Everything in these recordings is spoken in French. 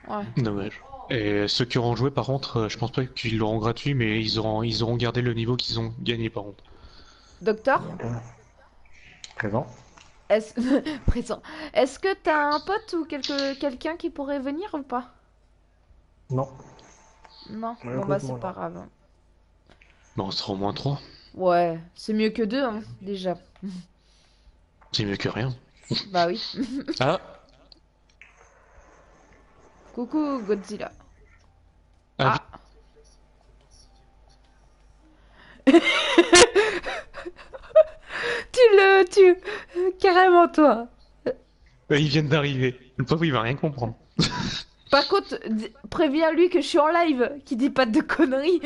Ouais. Dommage. Et ceux qui auront joué, par contre, je pense pas qu'ils l'auront gratuit, mais ils auront gardé le niveau qu'ils ont gagné, par contre. Docteur? Présent. Est-ce... Présent. Est-ce que t'as un pote ou quelqu'un qui pourrait venir ou pas? Non, Non. Bon bah c'est malheureusement pas non. grave. Bon, on sera au moins 3. Ouais, c'est mieux que deux, hein, déjà. C'est mieux que rien. Bah oui. Ah! Coucou Godzilla. Ah oui, Ah. Carrément toi. ils viennent d'arriver. Le pauvre, il va rien comprendre. Par contre, préviens-lui que je suis en live, qui dit pas de conneries.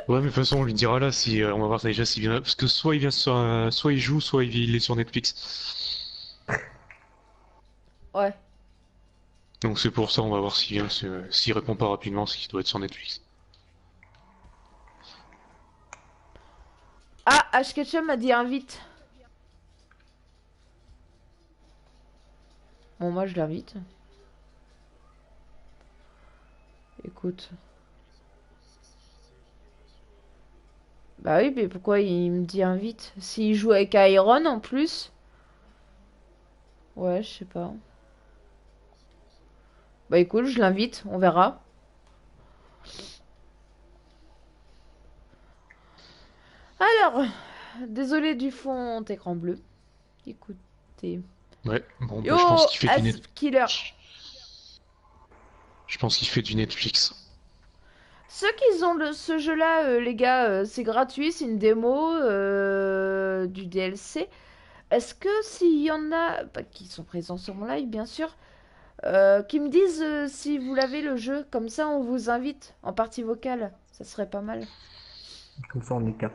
Ouais, mais de toute façon, on lui dira là si on va voir ça déjà s'il vient. Parce que soit il vient sur, soit il joue, soit il est sur Netflix. Ouais. Donc c'est pour ça, on va voir s'il vient. S'il répond pas rapidement, c'est qu'il doit être sur Netflix. Ah, Ashketchum m'a dit invite. Bon, moi je l'invite. Écoute. Bah oui, mais pourquoi il me dit invite? S'il joue avec Iron en plus? Ouais, je sais pas. Bah écoute, je l'invite, on verra. Alors, désolé du fond écran bleu. Écoutez. Ouais, bon, bah je pense Yo, qu'il fait du net. Killer. Je pense qu'il fait du Netflix. Ceux qui ont ce jeu-là, les gars, c'est gratuit, c'est une démo du DLC. Est-ce que s'il y en a, bah, qui sont présents sur mon live, bien sûr, qui me disent si vous l'avez le jeu, comme ça on vous invite en partie vocale, ça serait pas mal. Comme ça on est 4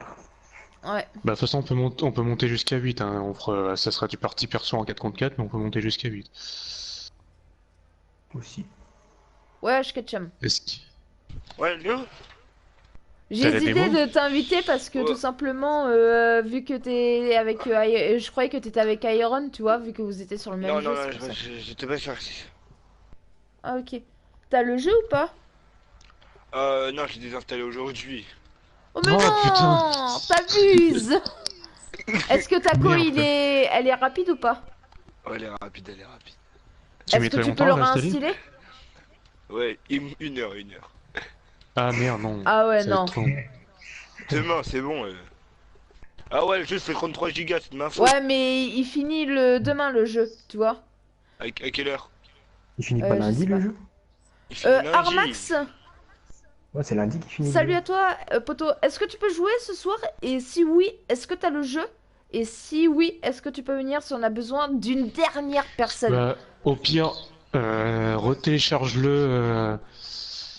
Ouais. Bah de toute façon, on peut monter jusqu'à 8. Hein. Ça sera du parti perso en 4 contre 4, mais on peut monter jusqu'à 8. aussi. Ouais, Ketchum. Est-ce que Ouais, Léo? J'ai t'as la hésité démo? de t'inviter parce que Ouais. tout simplement, vu que t'es avec, je croyais que t'étais avec Iron, tu vois, vu que vous étiez sur le même Non, jeu, non, c'est non, pour ça. j'étais pas sur ici. Ah ok. T'as le jeu ou pas? Non, je l'ai désinstallé aujourd'hui. Oh mais Oh putain! non, t'abuses. Est-ce que ta co Merde! elle est rapide ou pas? Ouais, elle est rapide, elle est rapide. Tu Est-ce que mettrais tu peux longtemps le à l'installer? réinstaller? Ouais, une heure, une heure. Ah merde, non. Ah ouais, Ça va être non. trop. Demain, c'est bon. Ah ouais, le jeu fait 33 gigas, c'est de ma faute. Ouais, mais il finit le demain le jeu, tu vois. À quelle heure? Il finit pas Je lundi sais le pas. jeu? Il finit lundi. Armax, Ouais, c'est lundi qui finit le salut jeu. à toi, poto. Est-ce que tu peux jouer ce soir? Et si oui, est-ce que t'as le jeu? Et si oui, est-ce que tu peux venir si on a besoin d'une dernière personne? Bah, au pire, retélécharge-le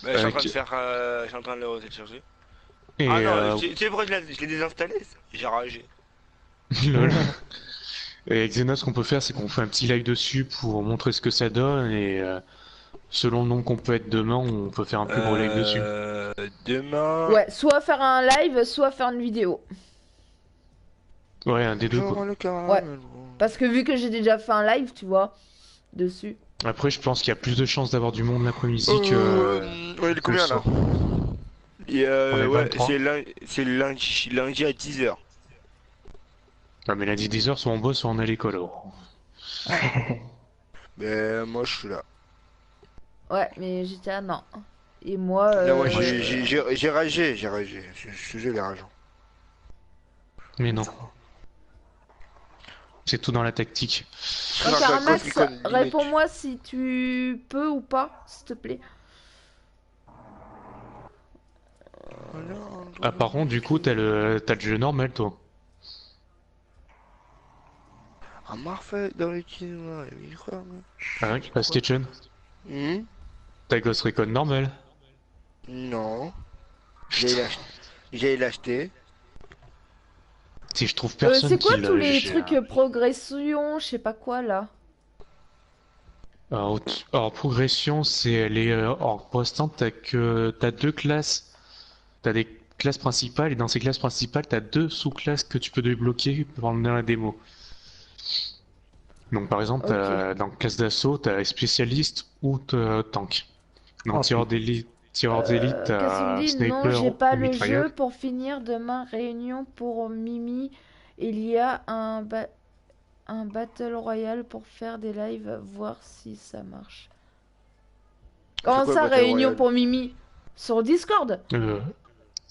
Bah, je suis en train de avec faire. Je suis en train de le télécharger. Ah et non, tu sais pourquoi je l'ai désinstallé? J'ai ragé. lol. Et avec Xenos, ce qu'on peut faire, c'est qu'on fait un petit live dessus pour montrer ce que ça donne et selon le nombre qu'on peut être demain, on peut faire un plus gros live dessus. Demain. Ouais, soit faire un live, soit faire une vidéo. Ouais, un des deux quoi. J'aurai le Ouais. caramel. Parce que vu que j'ai déjà fait un live, tu vois, dessus. Après, je pense qu'il y a plus de chances d'avoir du monde l'après-midi Ouais, il est que le combien là? soir. Et On est ouais, 23. c'est lundi à 10h. Ah, mais lundi 10h, soit on bosse, soit on est à l'école. Alors. Mais moi je suis là. Ouais, mais j'étais à non. Et moi, Là, moi Moi, je... j'ai ragé, j'ai ragé. Je suis les rageants. Mais non, c'est tout dans la tactique. donc Ghost Armax, Recon Village. réponds-moi si tu peux ou pas, s'il te plaît. Ah, par contre, du coup, t'as le jeu normal, toi. Un Marfait dans les cinémas, il croit, mais- Hein, la Station. Hmm. T'as Ghost Recon normal. Non. Putain, J'allais l'acheter. si je trouve personne C'est quoi qui tous l'a, les j'ai trucs un... progression, je sais pas quoi là? Alors, progression, c'est les... alors, pour l'instant, t'as deux classes. T'as des classes principales, et dans ces classes principales, t'as deux sous-classes que tu peux débloquer pendant la démo. Donc par exemple, Ok. dans classe d'assaut, t'as les spécialistes ou tank. Dans Oh, tireur d'élite, t'as Kasumdi, non, j'ai sniper pas ou le jeu. mitrailleur. Pour finir, demain, réunion pour Mimi. Il y a un Battle Royale pour faire des lives, voir si ça marche. C'est Comment quoi le ça, Battle réunion Royale? pour Mimi? Sur Discord?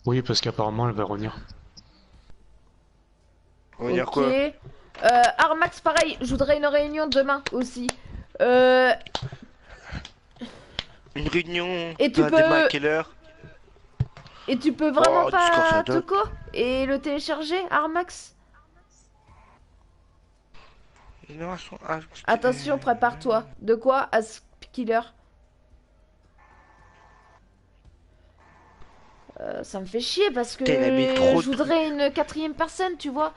Oui, parce qu'apparemment elle va revenir. Revenir Ok. quoi? Armax, pareil, je voudrais une réunion demain aussi. Euh, Une réunion? et tu T'as démarré à peux, quelle heure? et tu peux vraiment Oh, Discord ça pas te date. co et le télécharger, Armax? Génération Attention, HD. prépare-toi. De quoi, Killer? Ça me fait chier parce que Putain, il a mis trop je de trucs. voudrais une quatrième personne, tu vois.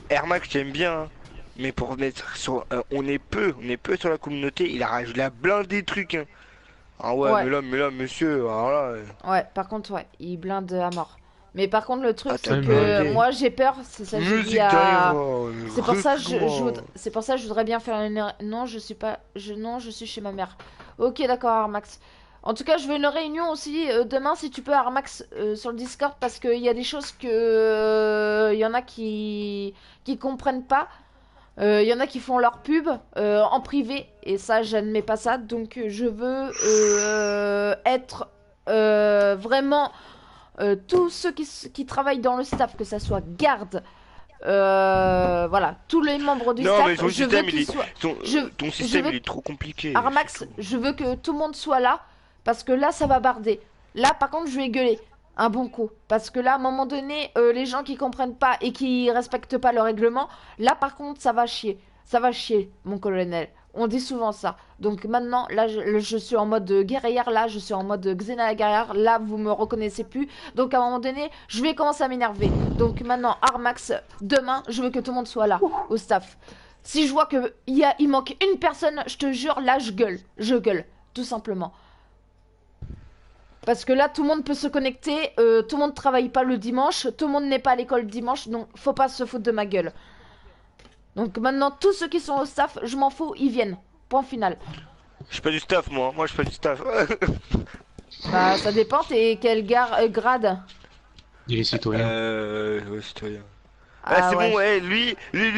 Air Max, j'aime bien, hein. Mais pour mettre sur. On est peu sur la communauté, il a rajouté la blinde des trucs, hein. Ah ouais, Ouais, mais là, monsieur, alors là. ouais, par contre, ouais, il blinde à mort. Mais par contre, le truc, Ah, t'as c'est Ouais, mais que blindé. moi, j'ai peur, c'est ça que j'ai dit Musique derrière, à... oh, C'est pour ça que recule-moi. c'est pour ça que je voudrais bien faire une... Non, je suis pas... Non, je suis chez ma mère. Ok, d'accord, Armax. En tout cas, je veux une réunion aussi demain, si tu peux, Armax, sur le Discord, parce qu'il y a des choses que... Il y en a qui comprennent pas. Il y en a qui font leur pub en privé et ça, j'admets pas ça. Donc, je veux être vraiment tous ceux qui travaillent dans le staff, que ça soit garde, voilà, tous les membres du Non, mais staff, ton je veux système, il qu'ils est. soient. Ton, Je, ton je système, veux il est trop compliqué, c'est Armax, tout. je veux que tout le monde soit là parce que là, ça va barder. Là, par contre, je vais gueuler un bon coup parce que là, à un moment donné, les gens qui comprennent pas et qui respectent pas le règlement, là, par contre, ça va chier. Ça va chier, mon colonel. On dit souvent ça. Donc maintenant, là, je suis en mode guerrière. Là, je suis en mode Xena la guerrière. Là, vous me reconnaissez plus. Donc à un moment donné, je vais commencer à m'énerver. Donc maintenant, Armax, demain, je veux que tout le monde soit là, au staff. Si je vois que il manque une personne, je te jure, là, je gueule. Je gueule, tout simplement. Parce que là, tout le monde peut se connecter. Tout le monde travaille pas le dimanche. Tout le monde n'est pas à l'école dimanche. Donc, faut pas se foutre de ma gueule. Donc maintenant, tous ceux qui sont au staff, je m'en fous, ils viennent. Point final. Je suis pas du staff, moi. Moi, je suis pas du staff. Bah, ça dépend, t'es quel grade? Il est citoyen. Ouais, citoyen. Ah, Ah c'est ouais. bon, ouais, lui,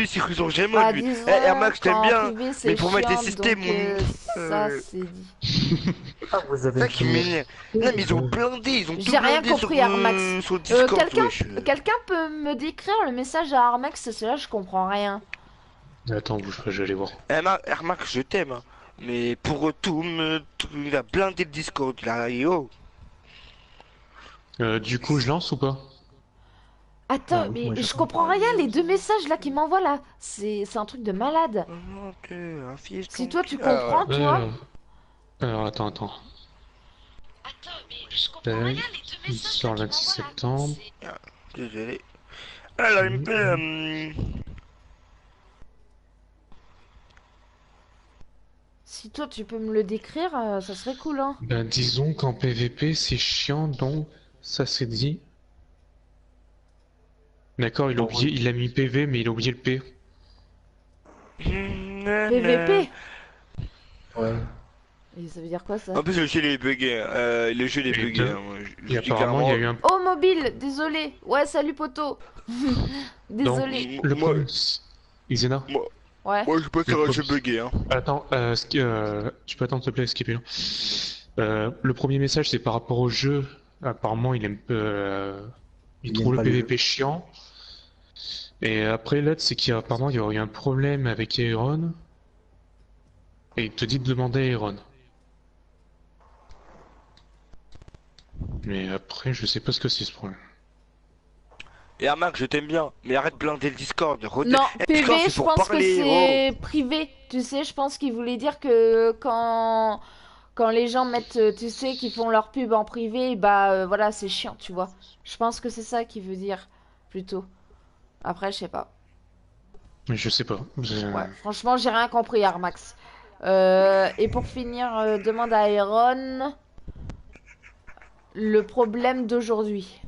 c'est son Gémon, Bah, lui. Air disons Max, t'aimes qu'en bien. privé, Mais c'est pour mettre des chiant, systèmes, donc ça, c'est dit. Ah, vous avez ça une qui première. m'énerve. Non, mais ils ont tout J'ai rien blindé sur, compris, Armax. sur Discord, Quelqu'un wesh. quelqu'un peut me décrire le message à Armax? Parce que là, je comprends rien. Attends, bouge pas, je vais aller voir. Air Max, je t'aime, hein. Mais pour il a blindé le Discord, il a, oh. Du coup, je lance ou pas? Attends, Ah oui, mais moi je j'attends. comprends rien, les deux messages là qu'il m'envoie là. C'est un truc de malade. Maman, t'es un fils Si toi tu Ah, comprends, toi. Alors, attends. Attends, mais je comprends Tac. rien, les deux Il messages sort là le qu'il 26 m'envoie là. septembre. désolé. Alors, Si toi tu peux me le décrire, ça serait cool, hein. Ben, disons qu'en PVP, c'est chiant, donc ça c'est dit. D'accord, il a Bon, oublié, il a mis PV, mais il a oublié le P. PVP. Ouais. Et ça veut dire quoi ça? En plus, le jeu il est bugué. Le jeu il est Et bugué. deux. Hein. Je Et dis apparemment, il y a eu un. Oh mobile, désolé. Ouais, salut poto. Donc, Désolé. le Moi, premier. Isena, Ouais. je peux faire Le un jeu premier. bugué. Hein. Attends, tu peux attendre s'il te plaît, skipper. Le premier message, c'est par rapport au jeu. Apparemment, il aime. Il Il trouve aime le pas les PVP chiant. Et après, l'autre, c'est qu'apparemment, il y aurait eu un problème avec Aeron. Et il te dit de demander à Aeron. Mais après, je sais pas ce que c'est ce problème. Et Armac, je t'aime bien. Mais arrête de blinder le Discord. Non, Discord, PV, c'est je pour pense que parler. c'est privé. Tu sais, je pense qu'il voulait dire que quand les gens mettent, tu sais, qu'ils font leur pub en privé, bah voilà, c'est chiant, tu vois. Je pense que c'est ça qu'il veut dire, plutôt. Après, je sais pas. Mais je sais pas. Ouais, franchement, j'ai rien compris, Armax. Et pour finir, demande à Aaron le problème d'aujourd'hui.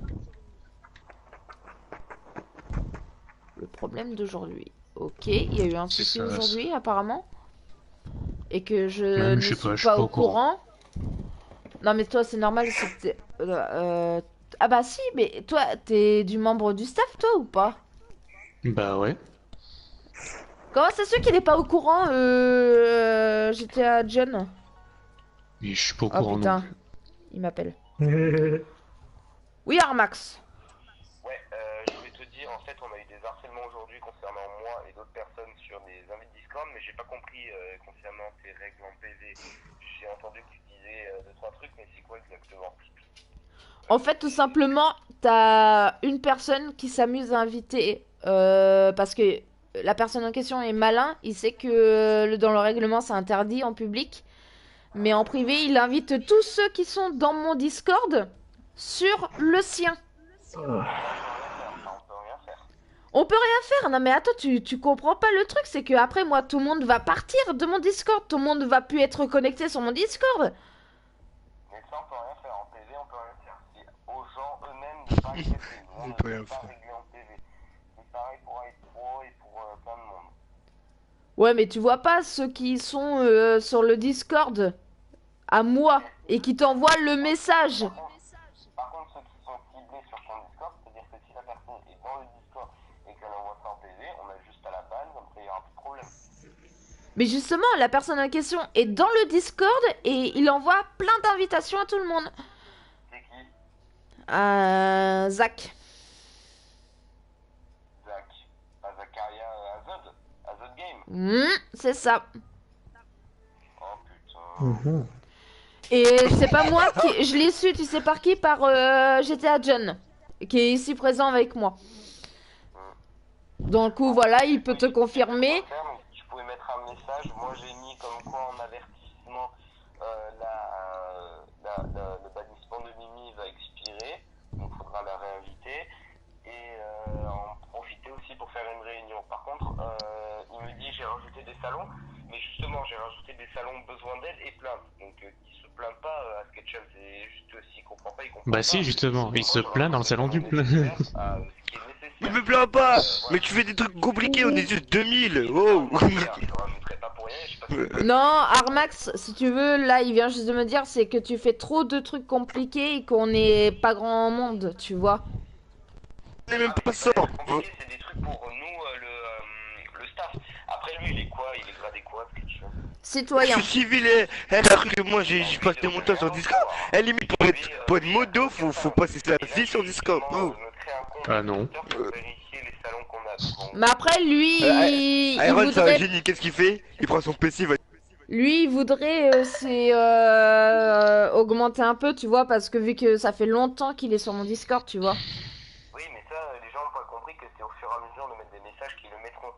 Le problème d'aujourd'hui. Ok, il y a eu un C'est souci ça, aujourd'hui apparemment. Et que je Même, ne je sais suis pas, je suis pas pas au au courant. courant. Non mais toi c'est normal, c'était... Ah bah si, mais toi t'es du membre du staff toi ou pas? Bah ouais. Comment ça se fait qu'il est pas au courant J'étais à John. Mais je suis pas au Oh courant non putain, plus. il m'appelle. Oui Armax. Ouais, je voulais te dire, en fait, on a eu des harcèlements aujourd'hui concernant moi et d'autres personnes sur des invites Discord, mais j'ai pas compris concernant tes règles en PV. J'ai entendu que tu disais deux, trois trucs, mais c'est quoi exactement? En fait tout simplement, t'as une personne qui s'amuse à inviter parce que la personne en question est malin, il sait que dans le règlement c'est interdit en public. Mais en privé, il invite tous ceux qui sont dans mon Discord sur le sien. On peut rien faire. On peut rien faire. Non mais attends, tu comprends pas le truc, c'est que après moi tout le monde va partir de mon Discord, tout le monde va plus être connecté sur mon Discord. Mais ça, on peut rien faire. En PV, on peut rien faire. C'est aux gens eux-mêmes de pas accepter. Nous, on ne peut pas régler en PV. C'est pareil pour iPro et pour plein de monde. Ouais, mais tu vois pas ceux qui sont sur le Discord à moi et qui t'envoient le message. Par contre, ceux qui sont ciblés sur ton Discord, c'est-à-dire que si la personne est dans le Discord et qu'elle envoie ça en PV, on a juste à la banne, comme ça il y aura plus de problème. Mais justement, la personne en question est dans le Discord et il envoie plein d'invitations à tout le monde. C'est qui? Zach. Zach. Pas Zacharia Azod? Azod Game? C'est ça. Oh putain. Et c'est pas moi qui... Je l'ai su, tu sais par qui? Par GTA John, qui est ici présent avec moi. Donc voilà, il peut te confirmer. Je pouvais mettre un message, moi j'ai mis comme quoi en avertissement le bannissement de Mimi va expirer, donc il faudra la réinviter et en profiter aussi pour faire une réunion. Par contre, il me dit j'ai rajouté des salons, mais justement j'ai rajouté des salons besoin d'aide et plainte, donc il se plaint pas à Sketchup, c'est juste s'il comprend pas, il comprend pas. Bah si, justement, il se plaint dans le salon du plein. Mais me plains pas. Mais tu fais des trucs compliqués, on est juste 2000. Oh. Non, Armax, si tu veux, là, il vient juste de me dire, c'est que tu fais trop de trucs compliqués et qu'on n'est pas grand monde, tu vois. On est même pas ça. C'est des trucs pour nous, le staff. Après lui, il est quoi? Il est gradé quoi? Citoyen. Je suis civil et un truc que moi j'ai passé mon temps sur Discord. Elle limite pour être modo, faut passer sa vie sur Discord. Oh. Ah non. Mais après, lui, il Iron, c'est un voudrait... génie, qu'est-ce qu'il fait? Il prend son PC, il va... Lui, il voudrait augmenter un peu, tu vois, parce que vu que ça fait longtemps qu'il est sur mon Discord, tu vois. Oui, mais ça, les gens n'ont pas compris que c'est au fur et à mesure de mettre des messages qui le mettront.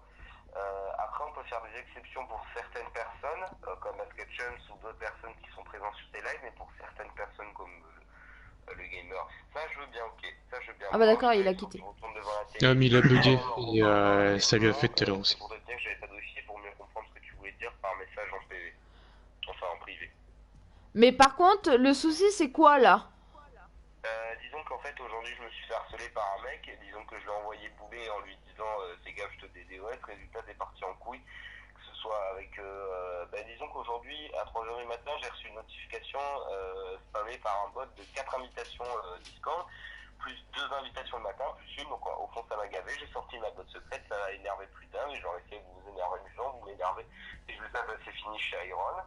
Après, on peut faire des exceptions pour certaines personnes, comme Asketchums ou d'autres personnes qui sont présentes sur tes lives, mais pour certaines personnes comme le gamer. Ça, je veux bien, ok. Ça, je veux bien. Ah bah d'accord, il a quitté. Ah mais il a bugué, et ça lui a fait tout à l'heure aussi. Pour te dire que j'avais pas dossier pour mieux comprendre ce que tu voulais dire par message en PV. Enfin, en privé. Mais par contre, le souci, c'est quoi, là? Disons qu'en fait, aujourd'hui, je me suis fait harceler par un mec, et disons que je l'ai envoyé bouler en lui disant fais gaffe, je te DDoS, résultat, c'est parti en couille. Que ce soit avec... disons qu'aujourd'hui, à 3h du matin, j'ai reçu une notification spammée par un bot de 4 invitations Discord, plus 2 invitations le matin, plus une, donc au fond ça m'a gavé, j'ai sorti ma botte secrète, ça a énervé plus d'un, et j'aurais essayé de vous énerver les gens, vous m'énervez, et je le sais, c'est fini chez Iron.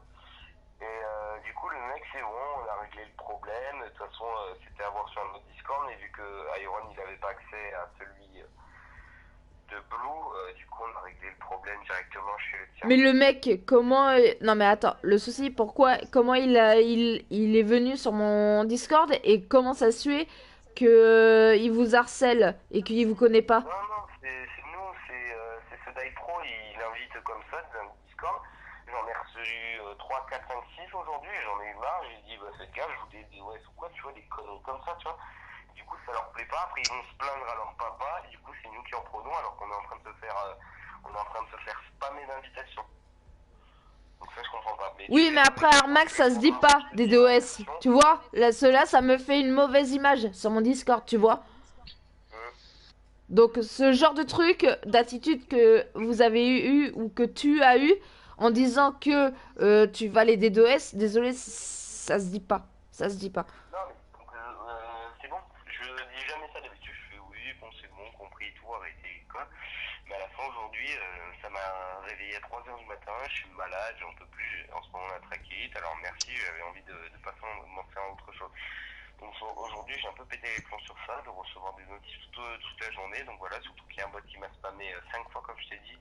Et du coup le mec c'est bon, on a réglé le problème, de toute façon c'était à voir sur notre Discord, mais vu que Iron il avait pas accès à celui de Blue, du coup on a réglé le problème directement chez le tien. Mais le mec, comment... Non mais attends, le souci, pourquoi... Comment il est venu sur mon Discord et comment ça se fait que il vous harcèle et qu'il vous connaît pas? Non, c'est nous, c'est ce Die Pro, il invite comme ça dans le Discord. J'en ai reçu 3, 4, 5, 6 aujourd'hui, j'en ai eu marre, j'ai dit faites gaffe, je vous dis des OS ou quoi, tu vois, des conneries comme ça, tu vois. Du coup ça leur plaît pas, après ils vont se plaindre à leur papa, et du coup c'est nous qui en prenons alors qu'on est en train de se faire spammer d'invitations. Donc ça je comprends pas. Mais Oui, mais après Armax, ça se dit pas des DOS, tu vois? Là, cela, ça me fait une mauvaise image sur mon Discord, tu vois? Donc ce genre de truc, d'attitude que vous avez eu ou que tu as eu en disant que tu vas les DDoS, désolé, ça se dit pas. Ça se dit pas. Non, mais donc, c'est bon. Je dis jamais ça d'habitude. Je fais oui, bon, c'est bon, compris, tout, arrêtez, quoi. Mais à la fin, aujourd'hui, ça m'a réveillé à 3h du matin. Je suis malade, j'en peux plus. En ce moment, la trachéite. Alors merci, j'avais envie de passer m'en faire autre chose. Donc aujourd'hui, j'ai un peu pété les plombs sur ça, de recevoir des notifs toute la journée. Donc voilà, surtout qu'il y a un bot qui m'a spammé 5 fois, comme je t'ai dit.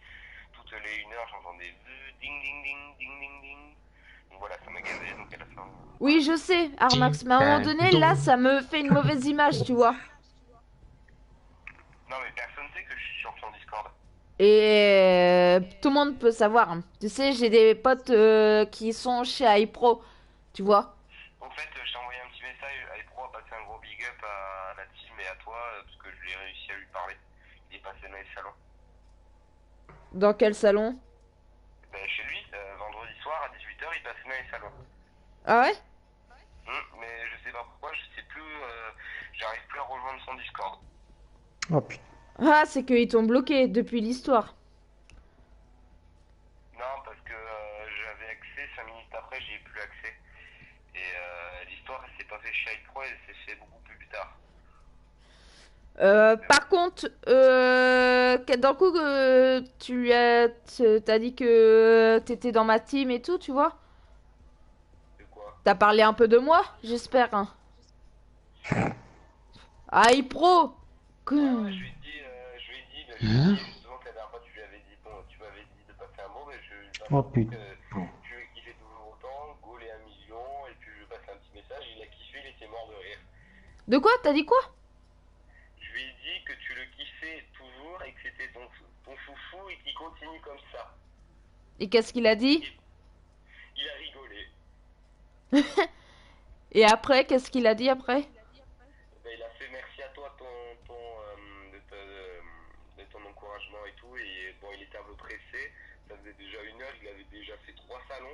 Toutes les 1 heure, j'entendais ding ding ding ding ding ding. Donc voilà, ça m'a gavé. Donc à la fin. Oui, je sais, Armax, mais à un moment donné, là, ça me fait une mauvaise image, tu vois. Non, mais personne sait que je suis sur ton Discord. Et tout le monde peut savoir. Tu sais, j'ai des potes qui sont chez iPro, tu vois. En fait, je t'ai envoyé un petit message. iPro a passé un gros big up à la team et à toi, parce que je l'ai réussi à lui parler. Il est passé dans les salons. Dans quel salon? Ben, chez lui, vendredi soir à 18h, il passait dans les salons. Ah ouais? Mais je sais pas pourquoi, je sais plus, j'arrive plus à rejoindre son Discord. Oh putain. Ah, c'est qu'ils t'ont bloqué depuis l'histoire. Non, parce que j'avais accès, 5 minutes après, j'y ai plus accès. Et l'histoire, elle s'est pas fait chez iPro, elle s'est fait beaucoup plus tard. Par contre, dans le coup, t'as dit que t'étais dans ma team et tout, tu vois? De quoi? T'as parlé un peu de moi, j'espère. Hein. iPro! Ouais, je lui ai dit, justement que la dernière fois tu lui avais dit, bon, tu m'avais dit de passer un mot, mais Oh putain. tu le kiffais toujours autant, Gaul est 1 million, et puis je lui passe un petit message, il a kiffé, il était mort de rire. De quoi? T'as dit quoi? Je lui ai dit que tu le kiffais toujours et que c'était ton foufou et qu'il continue comme ça. Et qu'est-ce qu'il a dit? Il a rigolé. Et après, qu'est-ce qu'il a dit après? Ben, il a fait merci à toi de ton encouragement et tout, et bon, il était un peu pressé, ça faisait déjà 1 heure, il avait déjà fait 3 salons.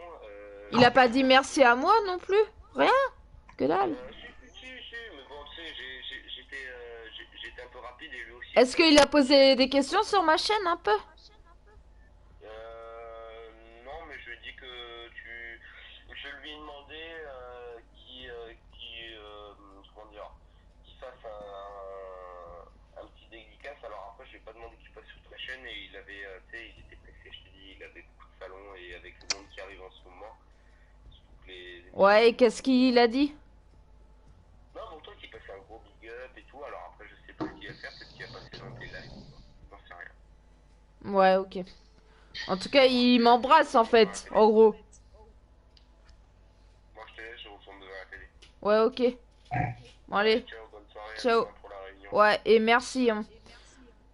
Il a pas dit merci à moi non plus? Rien? Que dalle. Si, mais bon, tu sais, j'étais un peu rapide et lui aussi. Est-ce qu'il a posé des questions sur ma chaîne un peu? Non, mais je lui ai dit que je lui ai demandé comment dire, qu'il fasse un petit dédicace. Alors après, je lui ai pas demandé qu'il passe sur ta chaîne et il avait, tu sais, il était pressé, je te dis, il avait beaucoup de salons et avec le monde qui arrive en ce moment, surtout que les... Ouais, et qu'est-ce qu'il a dit? Non, bon, toi qui passait un gros big up et tout, alors après, je sais pas ce qu'il va faire, peut-être qu'il va passer dans tes lives, j'en sais rien. Ouais, ok. En tout cas, il m'embrasse en fait, en gros. Moi, je te laisse, je retourne devant la télé. Ouais, ok. Bon, allez. Ciao, bonne soirée, Ciao. à demain pour la réunion. Ouais, et merci. Hein.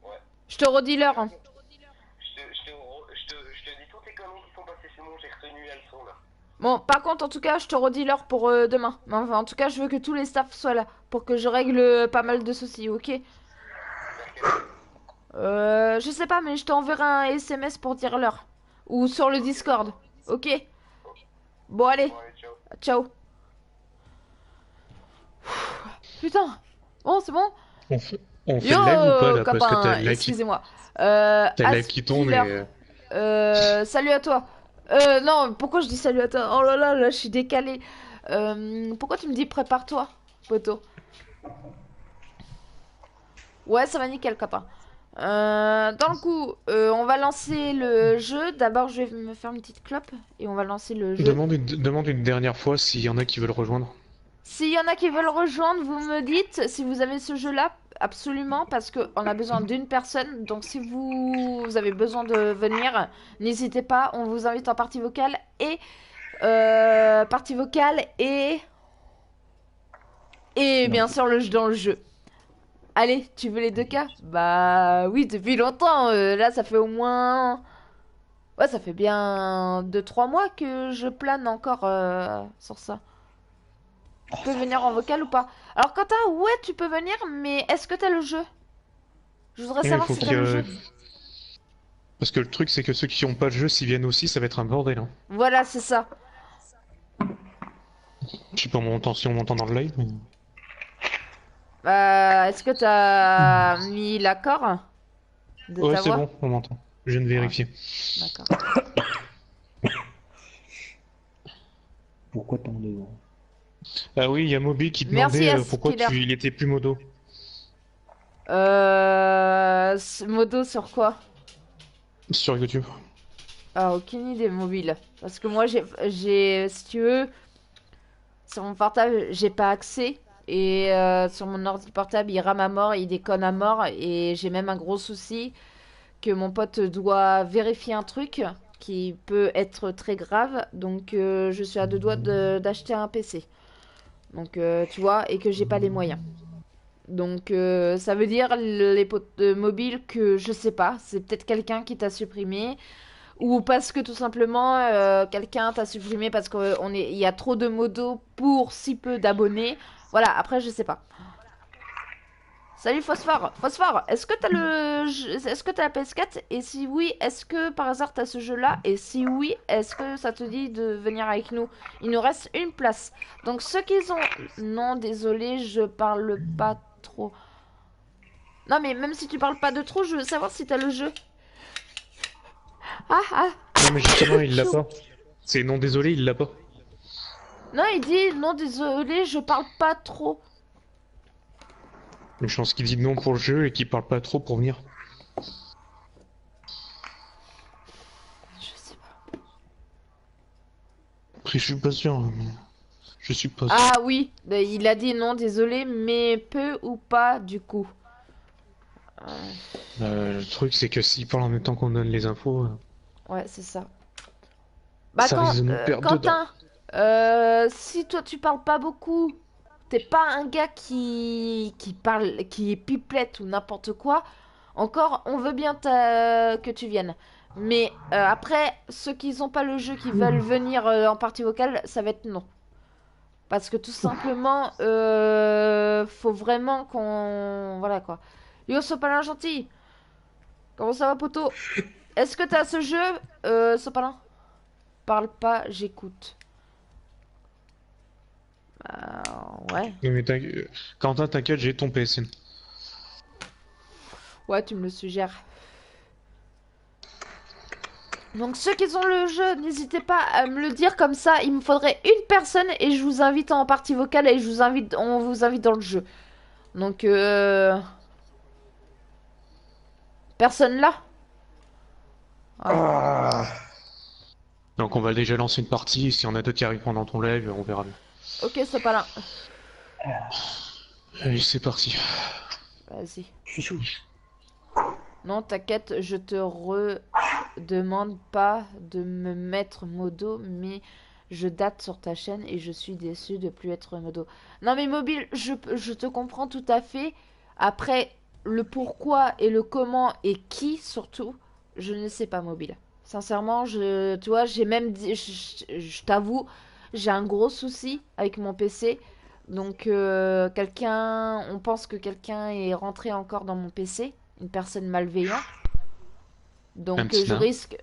Ouais. Je te redis l'heure. Hein. Je te dis toutes les conneries qui sont passées, c'est bon, j'ai retenu la leçon là. Bon, par contre, en tout cas, je te redis l'heure pour demain. Enfin, en tout cas, je veux que tous les staffs soient là pour que je règle pas mal de soucis, ok? Je sais pas, mais je t'enverrai un SMS pour dire l'heure. Ou sur le Discord, ok? Bon, allez, Bon, allez, ciao. ciao. Putain, bon, c'est bon? On fait le live ou pas là? Parce que copain, t'as le live qui, excusez-moi. t'as le live qui tombe Aspiller. et... Salut à toi. Non, pourquoi je dis salut à toi? Oh là là, là, je suis décalée. Pourquoi tu me dis prépare-toi, poteau? Ouais, ça va nickel, copain. Dans le coup, on va lancer le jeu. D'abord, je vais me faire une petite clope et on va lancer le jeu. Demande une dernière fois s'il y en a qui veulent rejoindre. S'il y en a qui veulent rejoindre, vous me dites si vous avez ce jeu-là, absolument, parce qu'on a besoin d'une personne. Donc si vous avez besoin de venir, n'hésitez pas, on vous invite en partie vocale et... Et bien sûr dans le jeu. Allez, tu veux les 2K? Bah oui, depuis longtemps. Là, ça fait au moins... Ouais, ça fait bien 2-3 mois que je plane encore sur ça. Tu peux venir en vocal ou pas? Alors Quentin, ouais, tu peux venir, mais est-ce que t'as le jeu? Je voudrais savoir si t'as le jeu. Parce que le truc, c'est que ceux qui ont pas le jeu, s'ils viennent aussi, ça va être un bordel. Hein. Voilà, c'est ça. Je sais pas si on m'entend dans le live, mais... Est-ce que t'as mis l'accord de Ouais, ta c'est voix? bon, on m'entend. Je viens de Ouais, vérifier. d'accord. Pourquoi tant de... Ah oui, il y a Moby qui Merci demandait à pourquoi Skiller. il était plus modo. Modo sur quoi? Sur YouTube. Ah, aucune idée, mobile. Parce que moi, si tu veux, sur mon portable, j'ai pas accès. Et sur mon ordi portable, il rame à mort, il déconne à mort. Et j'ai même un gros souci que mon pote doit vérifier un truc qui peut être très grave. Donc, je suis à deux doigts d'acheter un PC. Donc, tu vois, et que j'ai pas les moyens. Donc, ça veut dire les potes mobiles que je sais pas. C'est peut-être quelqu'un qui t'a supprimé. Ou parce que tout simplement quelqu'un t'a supprimé parce qu'il y a trop de modos pour si peu d'abonnés. Voilà, après je sais pas. Salut Phosphore. Phosphore, est-ce que t'as la PS4? Et si oui, est-ce que par hasard t'as ce jeu-là? Et si oui, est-ce que ça te dit de venir avec nous? Il nous reste une place. Donc ceux qui ont... Non, désolé, je parle pas trop. Non mais même si tu parles pas de trop, je veux savoir si t'as le jeu. Ah ah. Non, mais justement, il l'a Chou. pas. C'est non, désolé, il l'a pas. Non, il dit non, désolé, je parle pas trop. Une chance qu'il dit non pour le jeu et qu'il parle pas trop pour venir. Je sais pas. Après, je suis pas sûr. Mais... Je suis pas sûr. Ah oui, il a dit non, désolé, mais peu ou pas du coup. Le truc, c'est que s'il parle en même temps qu'on donne les infos, Ouais, c'est ça. Bah ça risque de nous perdre dedans. Quentin, si toi tu parles pas beaucoup, t'es pas un gars qui parle, qui est pipelette ou n'importe quoi. Encore, on veut bien que tu viennes. Mais après, ceux qui ont pas le jeu, qui veulent venir en partie vocale, ça va être non. Parce que tout simplement, faut vraiment qu'on... Voilà quoi. Yo, Sopalin gentil. Comment ça va, poto? Est-ce que t'as ce jeu, Sopalin? Parle pas, j'écoute. Ouais. Non, mais Quentin, t'inquiète, j'ai ton PSN. Ouais, tu me le suggères. Donc ceux qui ont le jeu, n'hésitez pas à me le dire comme ça. Il me faudrait une personne et je vous invite en partie vocale et on vous invite dans le jeu. Donc personne là? Ouais. Ah, Donc on va déjà lancer une partie, et si on a d'autres qui arrivent pendant ton live, on verra bien. Ok, c'est pas là. Allez, c'est parti. Vas-y. je suis chaud. Non, t'inquiète, je te redemande pas de me mettre modo, mais je date sur ta chaîne et je suis déçue de plus être modo. Non mais mobile, je te comprends tout à fait. Après, le pourquoi et le comment et qui surtout, je ne sais pas mobile. Sincèrement, tu vois, j'ai même dit, je t'avoue, j'ai un gros souci avec mon PC. Donc on pense que quelqu'un est rentré encore dans mon PC, une personne malveillante. Un petit nain.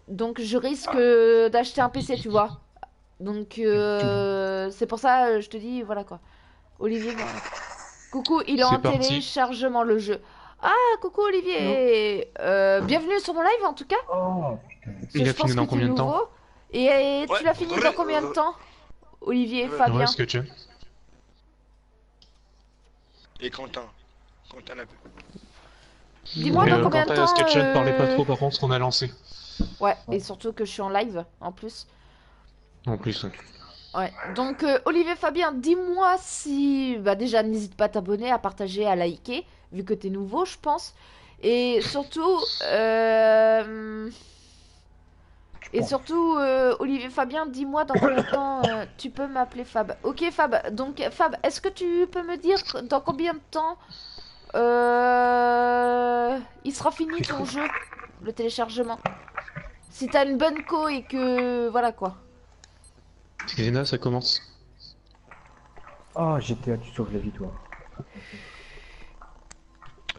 Donc je risque d'acheter un PC, tu vois. Donc c'est pour ça je te dis voilà quoi. Olivier, voilà. Coucou, il est C'est en parti. téléchargement le jeu. Ah, coucou Olivier. Bienvenue sur mon live en tout cas. Oh, Parce Il que a je pense fini que dans t'es combien de temps? nouveau. Et tu Ouais. l'as fini dans combien de temps? Olivier, Fabien. Ouais, ce que tu veux. Et Quentin. Quentin l'a Dis-moi dans combien de Quentin et temps Sketchup ne parlait pas trop par contre ce qu'on a lancé. Ouais, et surtout que je suis en live en plus. En plus, ouais. Ouais, donc Olivier Fabien, dis-moi si... Bah déjà, n'hésite pas à t'abonner, à partager, à liker, vu que t'es nouveau, je pense. Et surtout... Et surtout, Olivier Fabien, dis-moi dans combien de temps tu peux m'appeler Fab. Ok Fab, donc Fab, est-ce que tu peux me dire dans combien de temps il sera fini ton jeu, le téléchargement? Si t'as une bonne co et que... Voilà quoi. Xena, ça commence. oh, GTA, tu sauves la vie, toi.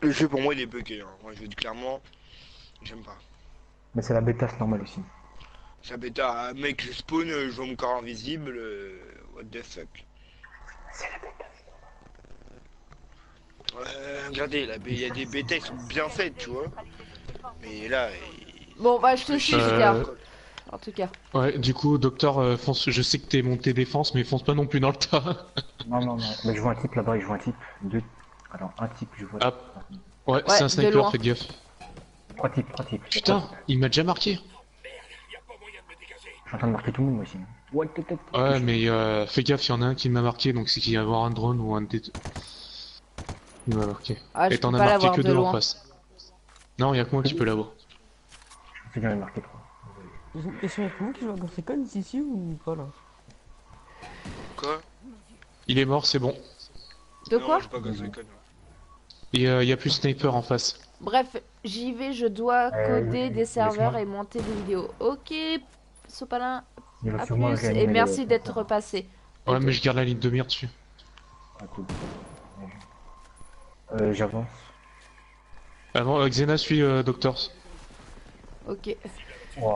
Le jeu pour moi il est bugué. Hein. Moi je le dis clairement, j'aime pas. Mais c'est la bêta, c'est normal aussi. Ça bêta, un mec je spawn, je vois mon corps invisible, what the fuck. C'est la bêta. Regardez, là, il y a des bêtas qui sont bien faites, tu vois. Mais là, Bon, bah, je te suis, Edgar. En tout cas. Ouais, du coup, docteur, fonce. Je sais que t'es monté défense, mais fonce pas non plus dans le tas. Non, non, non. Mais je vois un type là-bas, je vois un type. Deux. Alors, un type, je vois. Ah. Ouais, Ouais, c'est un de sniper, loin. faites gaffe. Trois types, trois types. Putain, il m'a déjà marqué. Je suis en train de marquer tout le monde, moi aussi. Ouais, peut-être. Ouais, mais fais gaffe, il y en a un qui m'a marqué, donc c'est qu'il va y avoir un drone ou un des deux. Il m'a marqué. Ah, je Et t'en peux as pas marqué l'avoir que de deux en loin. face. Non, il y a que moi qui peux l'avoir. C'est bien marqué trois. J'ai une question, avec moi qui joue à Ghost Recon ici ou pas là? quoi? Il est mort, c'est bon. De Non, quoi? je joue pas Ghost Recon. Et il y a plus sniper en face. Bref, j'y vais, je dois coder des serveurs laisse-moi. et monter des vidéos. Ok, Sopalin, Il va à sûrement plus et réanimer merci le- d'être repassé. Ouais, mais je garde la ligne de mire dessus. Ah, cool. J'avance. Avant, Xena suit Doctor. Ok, Wow.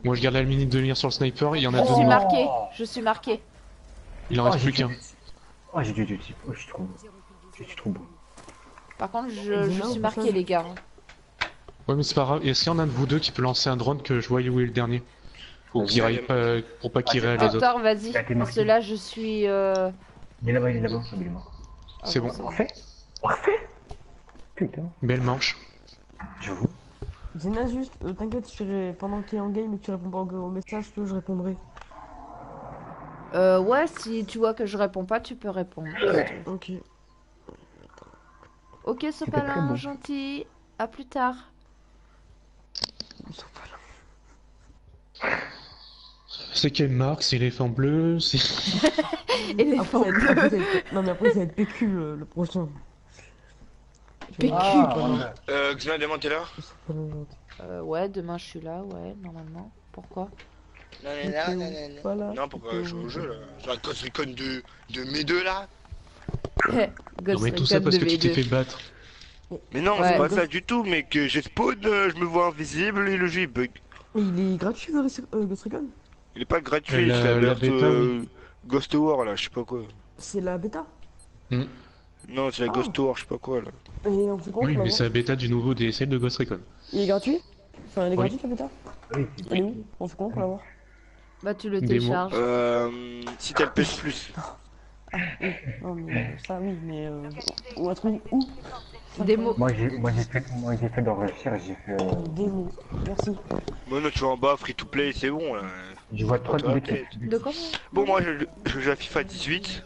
Moi, je garde la ligne de mire sur le sniper, il y en a je deux suis de marqué, je suis marqué. Il en reste plus qu'un. Oh, j'ai du type. Oh, je suis trop beau. Je suis trop beau. Par contre, je suis marqué, les gars. Ouais, mais c'est pas grave. Est-ce qu'il y en a un de vous deux qui peut lancer un drone que je vois où est le dernier? Pour qu'il raille pas, pour pas qu'il raille les autres. Docteur, vas-y, Il a été parce marqué. que là, je suis... Il est là-bas, il est là-bas. Il est mort. C'est bon. Parfait. Parfait. Putain. Belle manche. J'avoue. Zena, juste, t'inquiète, pendant qu'il est en game et que tu réponds pas au message, je répondrai. Ouais, si tu vois que je réponds pas, tu peux répondre. Ok. Ok, très Sopalin, beau. gentil. À plus tard. Ils sont pas là. C'est quelle marque? C'est l'éléphant bleu? C'est... Éléphant Après, bleu. non, mais après, ça va être PQ le prochain. PQ. Xena, demain, t'es là? Ouais, demain je suis là, ouais, normalement. Pourquoi? Non, Voilà. Non, pourquoi je joue au jeu là? Sur la Ghost Recon de mes deux là? Non, Ghost mais tout ça Recon parce de que tu t'es V2. fait battre. Mais non, Ouais. c'est pas ça du tout, mais que j'ai spawn, je me vois invisible et le jeu il bug. Mais il est gratuit, Ghost Recon? Il est pas gratuit, La- c'est la la verte bêta, oui. Ghost War là, je sais pas quoi. C'est la bêta? Non, c'est la Ah. Ghost War, je sais pas quoi là. Et on fait quoi Oui, pour mais l'avoir? c'est la bêta du nouveau DSL de Ghost Recon. Il est gratuit? Enfin, elle est Oui. gratuite la bêta? Oui. Elle est où? On fait comment pour l'avoir? Bah, tu le Démo. télécharges. Si t'as le PS Plus. Non, mais ça, oui, mais. Ou un truc où? Démo. Moi, j'ai fait d'enrichir, j'ai fait. Démo. Merci. Bon, non, tu vas en bas, free to play, c'est bon là. Je vois trois Toi, deux tête. types. De quoi? Bon, moi je joue à FIFA 18.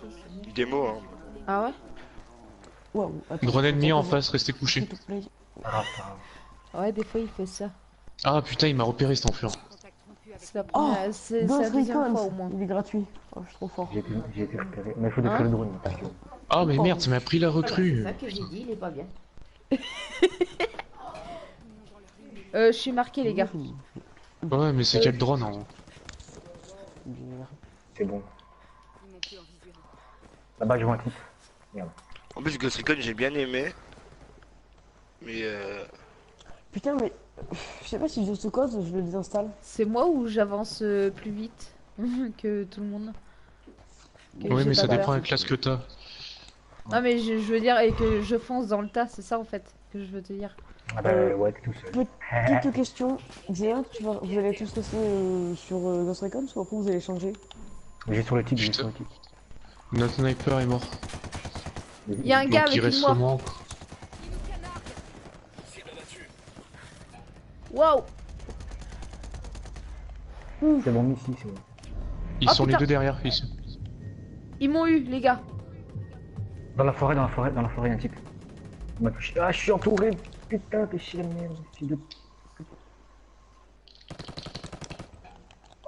Démo, hein. Ah ouais? Waouh. attends, Drone ennemi en attends, face, restez couché. s'il te plaît. Ah, ça va. Ouais, des fois il fait ça. Ah putain, il m'a repéré cet enfant. C'est la première, c'est la Ghost deuxième Recon, fois au moins. il est gratuit. Oh, je suis trop fort. J'ai été repéré. Mais il faut détruire le drone. Parce que... Ah mais merde, ça m'a pris la recrue. que j'ai dit, il est pas bien. Je suis marqué, les gars. Ouais, mais c'est quel drone en... C'est bon. Là-bas, je vois un type. En plus, Ghost Recon j'ai bien aimé. Mais Putain, mais. Je sais pas si je ce code, je le désinstalle. C'est moi ou j'avance plus vite que tout le monde? Que Oui, j'ai mais pas ça peur. dépend de la classe que t'as. Non, mais je veux dire, et que je fonce dans le tas, c'est ça en fait que je veux te dire. Ah bah ouais, t'es tout seul. Petite question. Xéa, vous allez tous rester sur Ghost Recon ou après vous allez changer? J'ai sur le type, j'ai Putain. sur le type. Notre sniper est mort. Il y a un gars Donc il avec reste une moi. sûrement... Waouh! C'est bon, ici, c'est bon. Ils Oh, sont les putain. deux derrière. Ils sont... Ils m'ont eu, les gars. Dans la forêt, il y a un type. Il m'a touché. Ah, je suis entouré. Putain, t'es chier la merde. Fille de...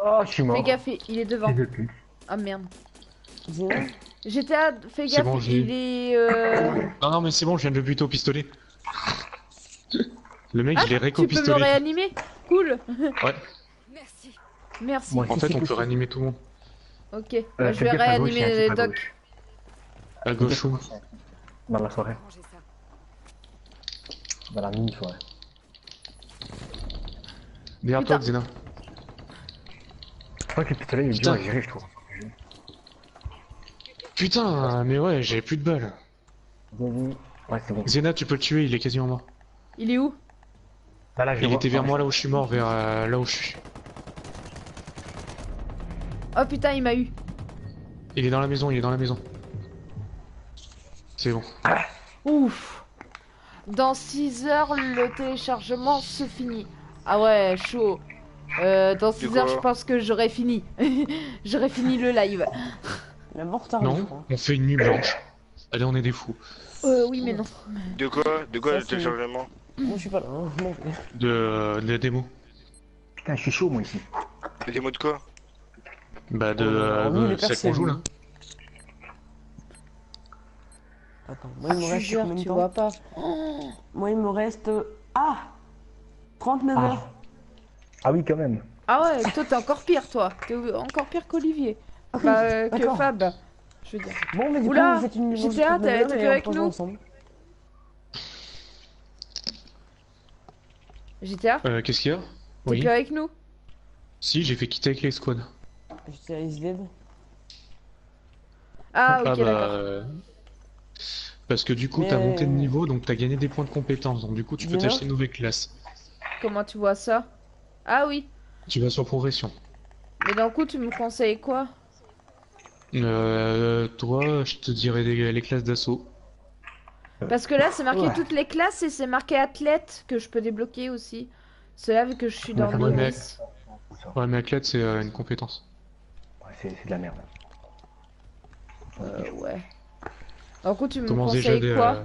Oh, je suis mort. Fais gaffe, il est devant. Fille de pute. Ah merde. Xéa? J'étais à... Fais C'est gaffe, bon, j'ai- il est... Non, non, mais c'est bon, je viens de le buter au pistolet. Le mec, Ah, je l'ai réco tu au peux me pistolet. réanimer? Cool. Ouais. Merci. Moi, En fait, on peut réanimer tout le monde. Ok, bah, je vais fais gaffe à gauche, il y a un réanimer type à Doc. gauche. À gauche où? Dans la forêt. Dans la mini-forêt. Derrière toi, Xena. Je crois que le pistolet, il est dur à gérer, je trouve. Putain, mais ouais, j'avais plus de balles. Vas-y. Ouais, c'est bon. Xena, tu peux le tuer, il est quasiment mort. Il est où? Là, je le Il vois. était vers moi là où je suis mort, vers là où je suis. Oh putain, il m'a eu. Il est dans la maison, il est dans la maison. C'est bon. Ouf. Dans 6 heures, le téléchargement se finit. Ah ouais, chaud. Dans 6 heures, quoi? je pense que j'aurai fini. J'aurai fini le live. La mort t'arrive, je Non, crois. on fait une nuit blanche. Allez, on est des fous. Oui, mais non. De quoi? De quoi Ça, le c'est- téléchargement? Moi, je suis pas là. Hein. Je m'en vais. De la démo. Putain, je suis chaud, moi, ici. Des mots de quoi? Bah, de On est les celle percées, qu'on joue là. nous. Attends, moi, il me Je reste jure, combien de tu temps? vois pas. Moi, il me reste. Ah 39 Ah. heures. Ah oui, quand même. Ah ouais, toi t'es encore pire, toi. T'es encore pire qu'Olivier. Bah, que d'accord. Fab. Je veux dire. Bon, mais du Oula, coup, vous faites une nuit GTA, blanche de 39 t'es heures plus et on avec rejoint nous ensemble. GTA, Qu'est-ce qu'il y a? t'es Oui. plus avec nous? Si, j'ai fait quitter avec les squads. J'étais à SDED. Ah, ok, bah, d'accord. parce que du coup, Mais- t'as monté de niveau, donc t'as gagné des points de compétence. Donc du coup, tu peux Xena t'acheter une nouvelle classe. Comment tu vois ça? Ah oui. Tu vas sur progression. Mais d'un coup, tu me conseilles quoi? Toi, je te dirais les classes d'assaut. Parce que là, c'est marqué Ouais. toutes les classes et c'est marqué athlète que je peux débloquer aussi. Cela vu que je suis dans ça le doit être- Nice. Ça. Ouais, mais athlète, c'est une compétence. Ouais, c'est de la merde. Ouais. D'un coup, tu me Commence déjà conseilles quoi?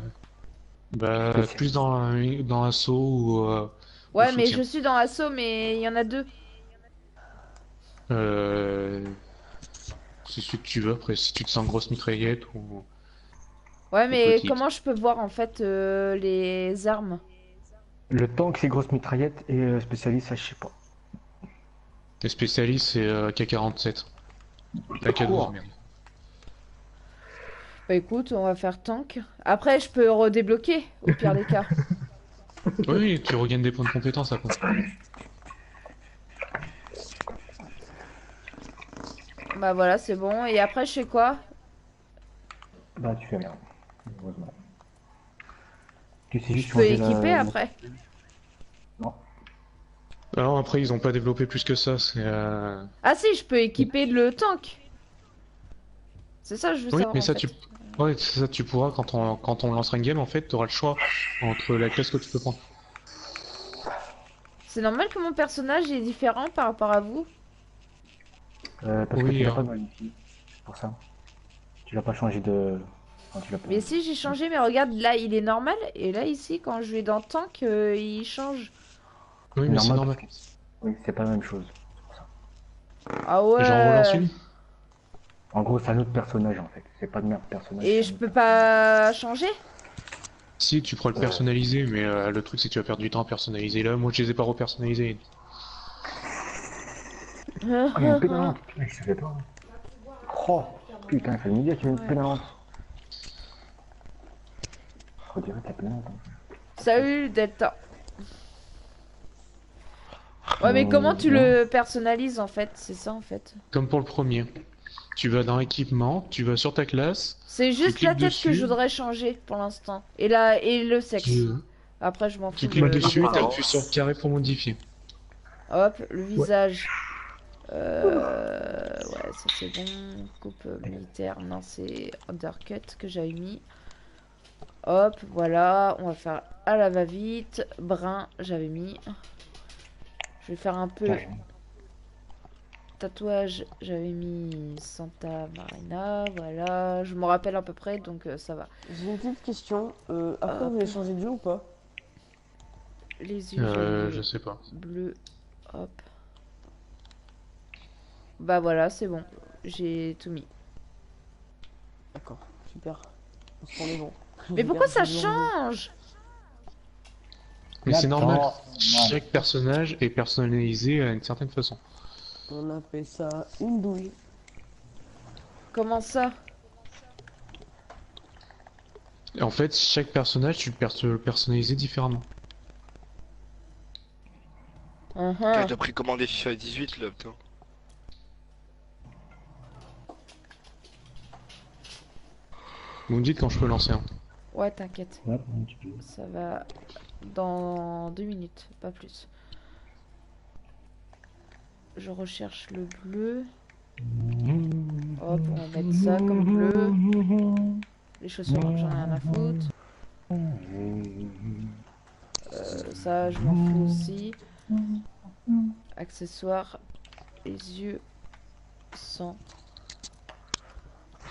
bah, Spécialiste. plus dans assaut ou Ouais, au mais soutien. je suis dans Assaut, mais il y en a deux. C'est celui que tu veux. Après, si tu te sens grosse mitraillette ou Ouais, mais petite. comment je peux voir en fait les armes? Le tank, c'est grosse mitraillette et spécialiste, ça, je sais pas. Les spécialistes, c'est K47. K12, merde. Bah écoute, on va faire tank. Après, je peux redébloquer, au pire des cas. Oui, tu regagnes des points de compétence après. Bah voilà, c'est bon. Et après, je fais quoi? Bah, tu fais merde. Heureusement. Tu sais juste Je peux changer équiper après. Non. Alors après, ils ont pas développé plus que ça. C'est Ah si, je peux équiper le tank. C'est ça, je veux oui, savoir mais en ça fait. ouais, c'est ça tu pourras quand on lancera une game. En fait, tu auras le choix entre la classe que tu peux prendre. C'est normal que mon personnage est différent par rapport à vous? Parce que Oui, tu l'as hein. pas modifié. C'est pour ça. Tu l'as pas changé de. Enfin, tu l'as pas... Mais si, j'ai changé, mais regarde, là, il est normal. Et là, ici, quand je vais dans tank, il change. Oui, mais c'est normal. parce que- Oui, c'est pas la même chose. Ah Et j'en relance ouais. une. En gros, c'est un autre personnage en fait. C'est pas le même personnage. Et c'est je un peux autre pas changer? Si, tu pourras le personnaliser, mais le truc c'est que tu vas perdre du temps à personnaliser. Là, moi, je les ai pas repersonnalisés. personnage. Ah, il y a une pénalante. Putain, je savais pas. Oh, putain, il fallait me dire qu'il y a une pénalante. On dirait que la pénalante. Salut, Delta. Ouais, mais comment tu le personnalises en fait? C'est ça en fait. Comme pour le premier. Tu vas dans équipement, tu vas sur ta classe. C'est juste cliques la tête dessus. que je voudrais changer pour l'instant. Et là, et le sexe. Tu, Après, je m'en tu fous. cliques de- dessus et Ah, t'appuies sur le carré pour modifier. Hop, le visage. Ouais, ça c'est bon. Coupe militaire. Non, c'est undercut que j'avais mis. Hop, voilà. On va faire à la va-vite. Brun, j'avais mis. Je vais faire un peu Ouais. tatouage. J'avais mis Santa Marina. Voilà. Je me rappelle à peu près, donc ça va. J'ai une petite question. Après, vous avez changé de jeu ou pas? Les yeux, j'avais Je sais pas. bleu. Hop. Bah voilà, c'est bon. J'ai tout mis. D'accord, super. On est bon. Mais pourquoi ça change? Mais c'est Attends, normal. non. Chaque personnage est personnalisé à une certaine façon. On appelle ça une douille. Comment ça? Et en fait, chaque personnage, tu peux le personnaliser différemment. Putain, t'as précommandé FIFA 18 là, putain. Vous me dites quand je peux lancer un. Ouais, t'inquiète. Ouais, un petit peu. Ça va dans 2 minutes, pas plus. Je recherche le bleu. Hop, on va mettre ça comme bleu. Les chaussures, j'en ai rien à foutre. Ça, je m'en fous aussi. Accessoires. Les yeux. Sang.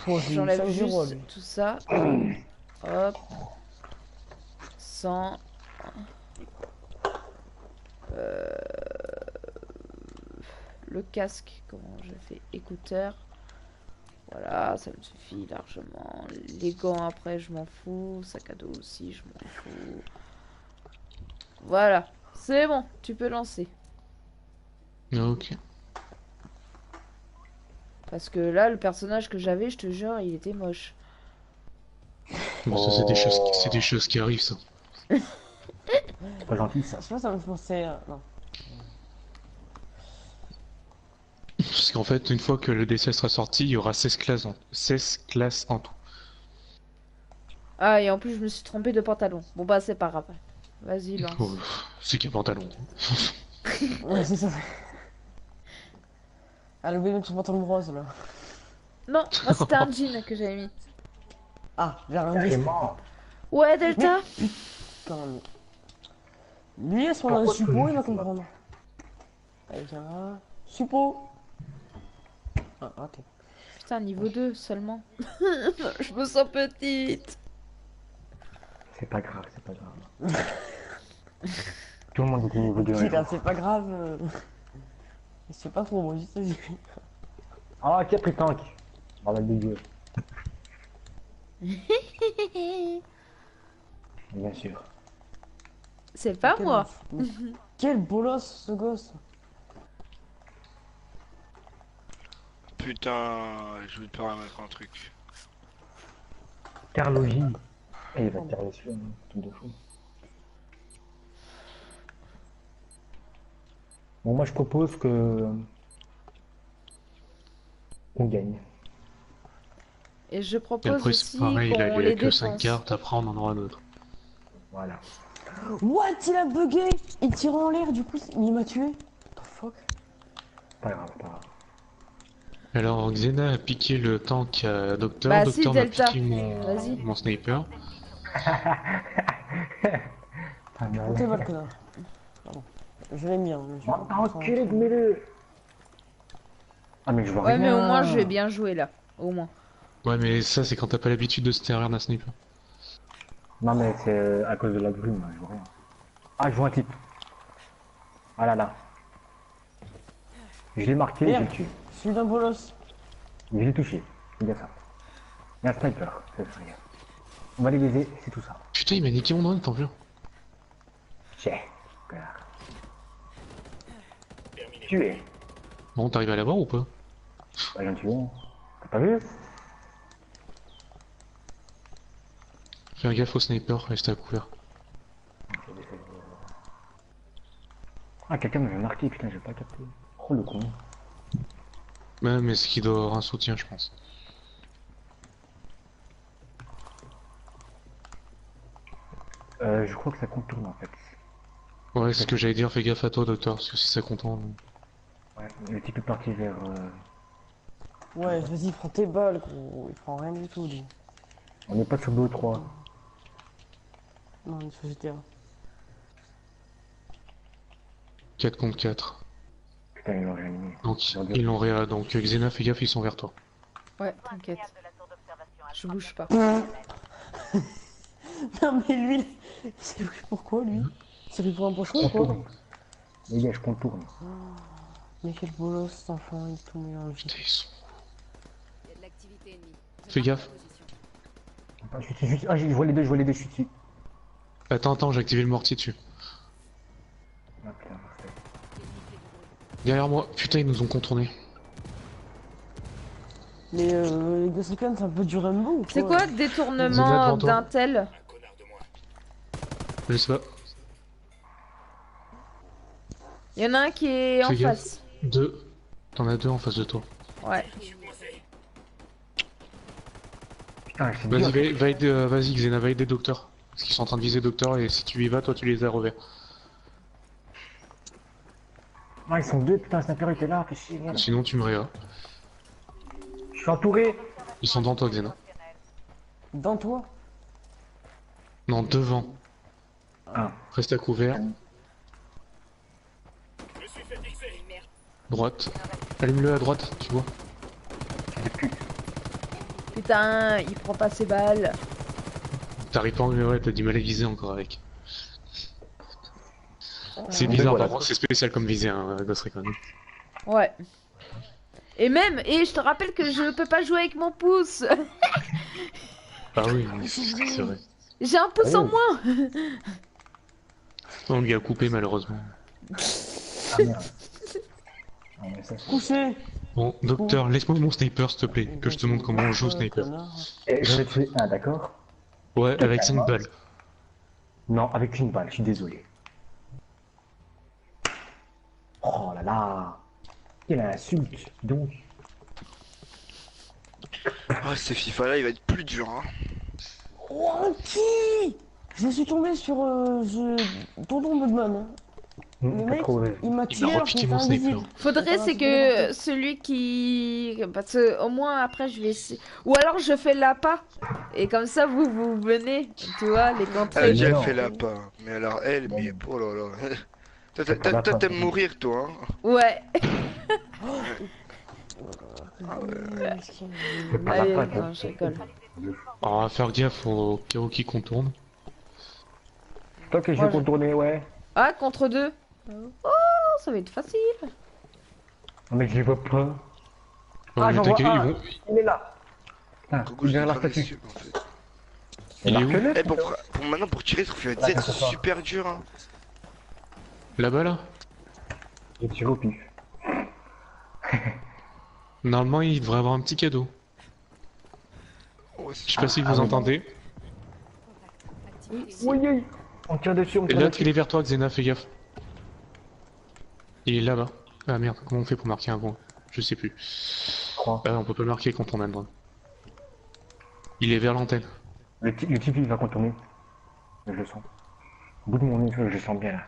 J'enlève juste tout ça. Hop. Sang. Le casque, comment je fais? Écouteurs. Voilà, ça me suffit largement. Les gants, après, je m'en fous. Sac à dos aussi, je m'en fous. Voilà, c'est bon, tu peux lancer. Ok. Parce que là, le personnage que j'avais, je te jure, il était moche. Bon, ça, c'est des choses qui arrivent, ça. C'est pas gentil ça. Je sais pas, ça me fait penser à... Non. Parce qu'en fait, une fois que le décès sera sorti, il y aura 16 classes en tout. Ah, et en plus, je me suis trompée de pantalon. Bon, bah, c'est pas grave. Vas-y, lance. Oh, c'est qu'un pantalon. Ouais, c'est ça. Elle oublie mettre son pantalon rose là. Non, moi, c'était un jean que j'avais mis. Ah, j'ai rien dit. Carrément. Ouais, Delta. Quand même. Lui, à ce moment-là, suppo, il va comprendre. Avec un suppo. Ah, raté. Putain, niveau 2 seulement. Je me sens petite. C'est pas grave, c'est pas grave. Tout le monde est au niveau du Putain, c'est pas grave. Je sais pas trop, moi, juste dit. Ah, qui a pris tank? Bordel de Dieu. Bien sûr. C'est pas moi. Quel bolos, ce gosse. Putain, je vais te permettre un truc. Carlogie. Et il va te tirer dessus, hein, tout de fou. Bon, moi je propose que. On gagne. Et je Et propose après, aussi c'est pareil, là, qu'on il y a les que 5 défonce. cartes, après on en aura d'autres. Voilà. What? Il a bugué. Il tire en l'air, du coup, il m'a tué. What the fuck? Pas grave, pas grave. Alors, Xena a piqué le tank à Docteur, Bah si, Docteur m'a Delta. piqué Vas-y. mon sniper. Pas mal. T'es mal, connard. Pardon. Je l'aime bien. Mais je... Oh, enculé de mêlée. Ah, mais je vois Ouais, rien. mais au moins, je vais bien jouer là. Au moins. Ouais, mais ça, c'est quand t'as pas l'habitude de se terrer d'un sniper. Non, mais c'est à cause de la brume, je vois rien. Ah, je vois un type. Ah là là. Je l'ai marqué, je Merde. l'ai tué. Celui d'un bolos. Je l'ai touché. C'est bien ça. Il y a un sniper. C'est ça, regarde. On va les baiser, c'est tout ça. Putain, il m'a niqué mon drone, t'en veux? Tiens. Connard. Tué. Bon, t'arrives à l'avoir ou pas? Bah, j'en tué un. T'as pas vu? Fais gaffe au sniper, reste à couvert. Ah, quelqu'un m'avait marqué, putain, j'ai pas capté. Oh, le con. Ouais, mais c'est qu'il doit avoir un soutien, je pense. Je crois que ça contourne en fait. Ouais, c'est ce que j'allais dire, fais gaffe à toi, Docteur, parce que si ça contourne... Ouais, le type est parti vers. Ouais, vas-y, prends tes balles, gros. Il prend rien du tout, lui. On n'est pas sur BO3. Non, il faut GTA. 4 contre 4. Putain, ils l'ont réanimé. Donc, ils l'ont réa... Donc, Xena, fais gaffe, ils sont vers toi. Ouais, t'inquiète. Je bouge pas. Non, mais lui, c'est pourquoi, lui? C'est lui pour un pochon ou quoi? Contourne. Les gars, je contourne. Mais quel bolos, cet enfant, il est tout mélangé. Putain, ils sont... Il y a de l'activité ennemie. Fais gaffe. Attends, je suis. Ah, je vois les deux, je suis dessus. Attends, j'ai activé le mortier dessus. Ah, putain, parfait. Derrière moi, putain, ils nous ont contourné. Mais les Ghost Recon, c'est un peu du Rambo ou quoi? C'est quoi Zena détournement devant toi. d'un tel? Je sais pas. Il y en a un qui est en Fais gaffe. face. 2. T'en as 2 en face de toi. Ouais. Putain, c'est Vas-y, dur. vas-y Xena, va aider Docteur. Parce qu'ils sont en train de viser Docteur et si tu y vas, toi tu les as revers. Ah, ils sont deux, putain, le sniper était là, fais chier, merde. Sinon tu me réas. Je suis entouré. Ils sont dans toi Xena. Dans toi. Non, devant. Ah, Reste à couvert. Droite. Allume-le à droite, tu vois. Putain, il prend pas ses balles. T'arrives pas en ouais, t'as du mal à viser encore avec. C'est Ah, bizarre, voilà. par contre c'est spécial comme viser, hein, Ghost Recon. Ouais. Et même, et je te rappelle que je peux pas jouer avec mon pouce. Ah oui, mais c'est vrai. J'ai un pouce en moins. On lui a coupé malheureusement. Ah merde. Ah, mais ça, c'est- Couché. Bon, Docteur, laisse-moi mon sniper s'il te plaît, que je te montre comment on joue au sniper. Eh, j'en ai tué un, d'accord? Ouais, avec 5 balles. Non, avec une balle, je suis désolé. Oh là là. Quelle insulte, donc. Ah, ce FIFA là, il va être plus dur, hein. Oh, qui? Je suis tombé sur Tonton Budman. Hein. Le Pas mec, trop, ouais. il m'a Il m'a tiré alors repiqué qu'il était mon sniper. invisible. Faudrait, c'est que celui qui... Parce que au moins après je vais essayer... Ou alors je fais l'appât. Et comme ça vous venez, tu vois, les Elle a contrer. déjà non. fait la pas. Mais alors, elle, mais oh là là. Toi, C'est pas la toi, fin, t'aimes c'est mourir, toi, hein. Ouais. pas Allez, la fin, non, je rigole. Alors on va faire gaffe au cas où qui contourne. Toi que je Moi, vais contourner, ouais. Ah, contre deux. Oh, ça va être facile. Non, mais je les vois pas. Ouais, Ah, mais j'en t'inquiète, vois ils un. vont... Il est là. Putain, Coucou, je derrière la suis en train de statue. suivre, en fait. Il est où? Marque-le, Eh, putain. pour maintenant, pour tirer sur FIFA Ouais, 7, c'est c'est ça. super dur, hein. Là-bas là? J'ai tiré au pif. Normalement il devrait avoir un petit cadeau. Oh, Je sais pas si vous oui. entendez. Oui, Oui, oui. On tire dessus, on Et tire là dessus. il est vers toi Xena, fais gaffe. Il est là-bas. Ah merde, comment on fait pour marquer un point? Je sais plus. 3. Ah on peut pas le marquer quand on a le droit. Il est vers l'antenne. Le type, il va contourner. Je le sens. Au bout de mon nez, je le sens bien là.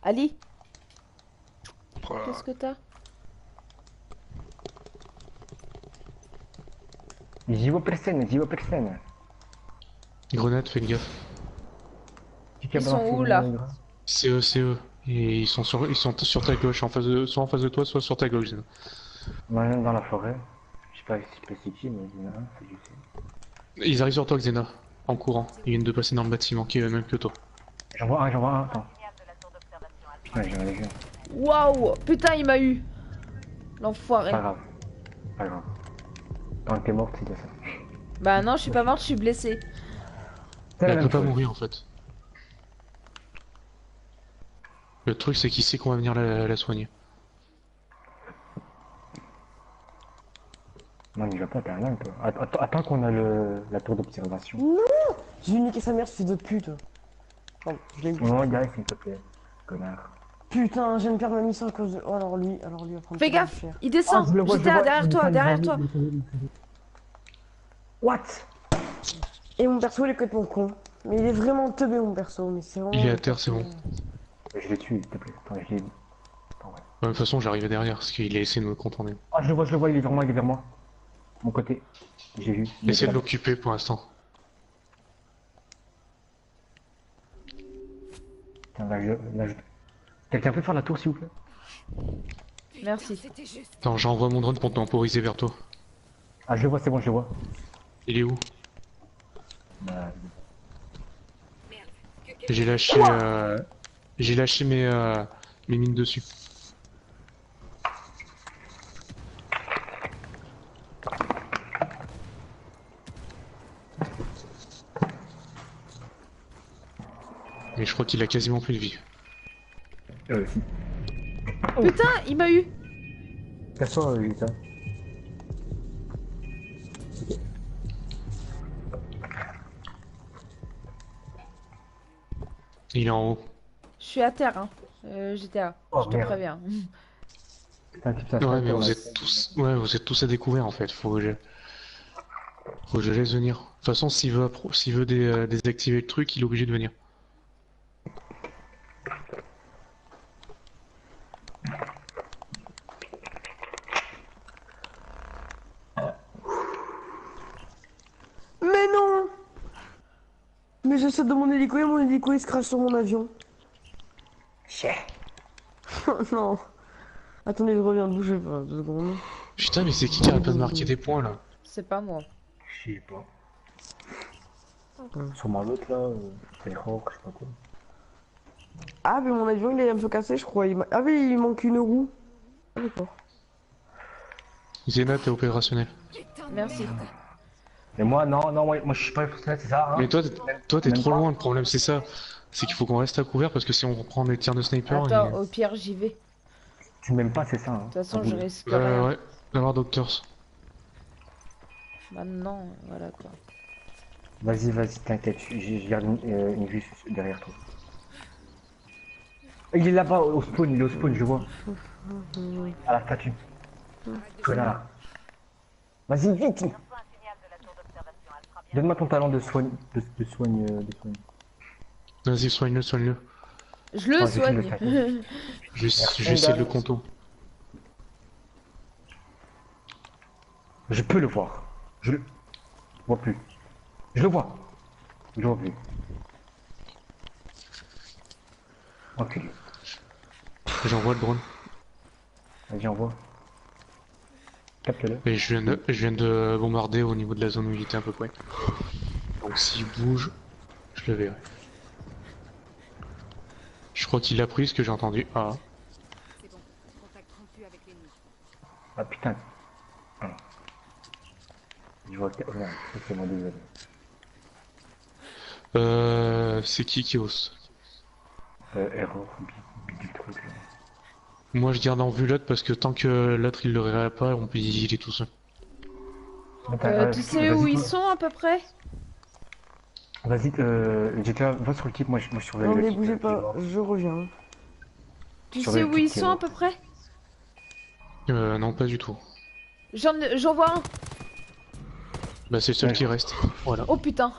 Ali, Oh là là. qu'est-ce que t'as? J'y vois personne, j'y vois personne. Grenade, fais gaffe. Qui a Ils sont balancé où, mon là? nègre? C'est eux. Et ils sont sur ta gauche, en face de, soit en face de toi, soit sur ta gauche. Xena. Ouais, dans la forêt. Je sais pas si c'est qui, mais il y en a un, c'est je sais. Ils arrivent sur toi Xena, en courant. Ils viennent de passer dans le bâtiment qui est le même que toi. J'en vois un, attends. Ouais, j'en ai vu un. Waouh, putain, il m'a eu. L'enfoiré. Pas grave. Pas grave. Quand t'es morte, c'est de ça. Bah non, je suis pas morte, je suis blessée. C'est la Elle peut même pas chose. mourir en fait. Le truc c'est qu'il sait qu'on va venir la soigner. Non, il va pas, t'es un nain, toi. Attends qu'on a la tour d'observation. J'ai niqué sa mère, ce fils de pute. Oh, je l'ai eu. Non, gars, s'il te plaît. Connard. Putain, je viens de perdre ma mission à cause de... Oh, alors lui, il va prendre Fais tellement gaffe, cher. il descend. Ah, je le vois, J'étais là, derrière toi, derrière toi. What? Et mon perso, il est complètement con. Mais il est vraiment teubé, mon perso. Mais c'est vraiment... Il est à terre, c'est bon. Je l'ai tué, s'il te plaît. Attends, je l'ai dit. Attends, ouais. De toute façon j'arrivais derrière parce qu'il a essayé de me contourner. Ah, je le vois, il est vers moi, il est vers moi. Mon côté. J'ai vu. Il Essaye était de là. l'occuper pour l'instant. Putain, là, je... Quelqu'un peut faire la tour, s'il vous plaît? Merci. C'était juste. Attends, j'envoie mon drone pour temporiser vers toi. Ah, je le vois, c'est bon, je le vois. Il est où? Bah, J'ai lâché mes mines dessus. Mais je crois qu'il a quasiment plus de vie. si. Putain, il m'a eu. Casse-toi, Lisa. Il est en haut. Je suis à terre, hein. GTA, Oh, je te merde. préviens. Putain, putain, Ouais, mais sniper, vous là. êtes tous, ouais, vous êtes tous à découvert en fait. Faut que je laisse venir. De toute façon, s'il veut désactiver le truc, il est obligé de venir. Mais non! Mais je saute de mon hélico et mon hélico il se crache sur mon avion. Oh non. Attendez, je reviens, bougez pas, 2 secondes. Putain, mais c'est qui arrête pas de marquer des points là? C'est pas moi. Je sais pas. Sûrement l'autre là, c'est Rock, je sais pas quoi. Ah, mais mon avion il est un peu cassé, je crois. Ah, mais il manque une roue. Ah, d'accord. Zéna, t'es opérationnel. Putain de Merci. merde. Mais moi, non, non, moi je suis pas professionnel, c'est ça, hein. Mais toi, t'es Même trop pas. loin. Le problème, c'est ça. C'est qu'il faut qu'on reste à couvert parce que si on reprend des tirs de sniper, Attends, au pire, j'y vais. De Tu m'aimes pas, c'est ça, hein. toute façon, Ah, je oui. risque rien. ouais. D'avoir Doctors. Maintenant, voilà quoi. Vas-y, vas-y, t'inquiète, je garde une vue derrière toi. Il est là-bas, au spawn, il est au spawn, je le vois. À la statue. Voilà. Vas-y, vite! Donne-moi ton talent de soigne. De soigne. Vas-y, soigne-le, soigne-le. Je le Oh, j'ai soigne. fini le sac. J'essaie de le conto. Je peux le voir. Je le vois plus. Je le vois. Je le vois plus. Enculé. J'envoie le drone. Vas-y, envoie. Capte-le. Et je viens de bombarder au niveau de la zone où il était à peu près. Donc s'il bouge, je le verrai. Je crois qu'il a pris ce que j'ai entendu. Ah. C'est bon. Contact rompu avec l'ennemi. Ah putain. Ah. Je vois que. Ouais, c'est moi désolé. C'est qui ose? Error, bidule truc. Là. Moi je garde en vue l'autre parce que tant que l'autre il le verra pas, on peut il est tout seul. Tu sais où ils sont à peu près? Vas-y, GTA, va sur le type, moi je surveille Non, le mais type. bougez pas, je reviens. Tu Sur sais le où ils petit, sont à peu près? Non, pas du tout. J'en vois un. Bah c'est le seul Ouais. qui reste. Voilà. Oh putain.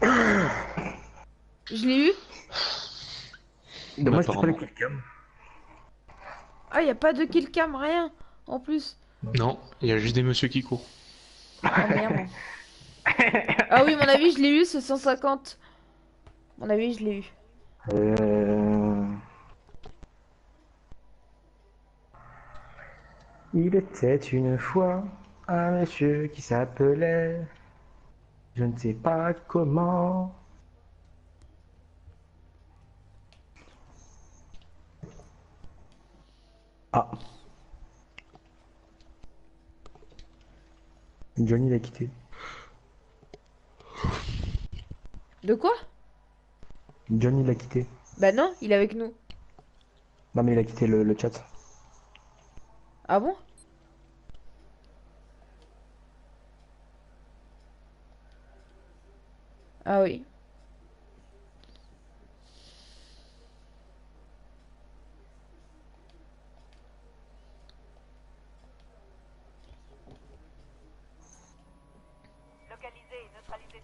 Je l'ai eu. Dommage, c'est pas le Apparemment. killcam. Ah, y a pas de killcam, rien. En plus. Non, il y a juste des messieurs qui courent. Ah merde. Ah oui, mon avis, je l'ai eu, c'est 150. Mon avis, je l'ai eu. Il était une fois un monsieur qui s'appelait. Je ne sais pas comment. Ah. Johnny l'a quitté. De quoi? Johnny l'a quitté. Bah non, il est avec nous. Non mais il a quitté le chat. Ah bon? Ah oui.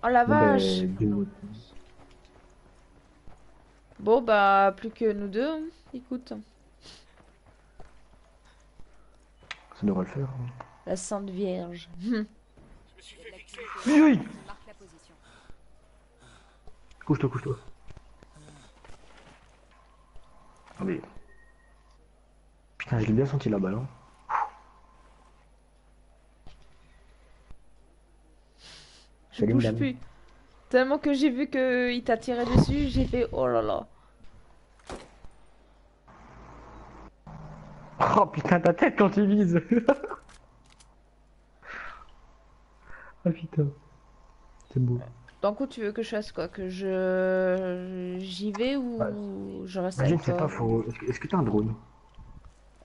Oh la vache. Bon bah plus que nous deux. Hein. Écoute, Ça devrait le faire. la Sainte Vierge. Il y a de l'activité. Oui. Marque la position. Couche-toi, couche-toi. Ah mais... Putain, je l'ai bien senti la balle. Hein. Je Salut, bouge madame. plus. Tellement que j'ai vu que il t'a tiré dessus, j'ai fait oh là là. Oh putain, ta tête quand tu vises. Ah putain. C'est beau. Donc où tu veux que je fasse quoi? Que je j'y vais ou Bah, je reste Je ne avec sais toi? pas, faut... Est-ce que t'as un drone?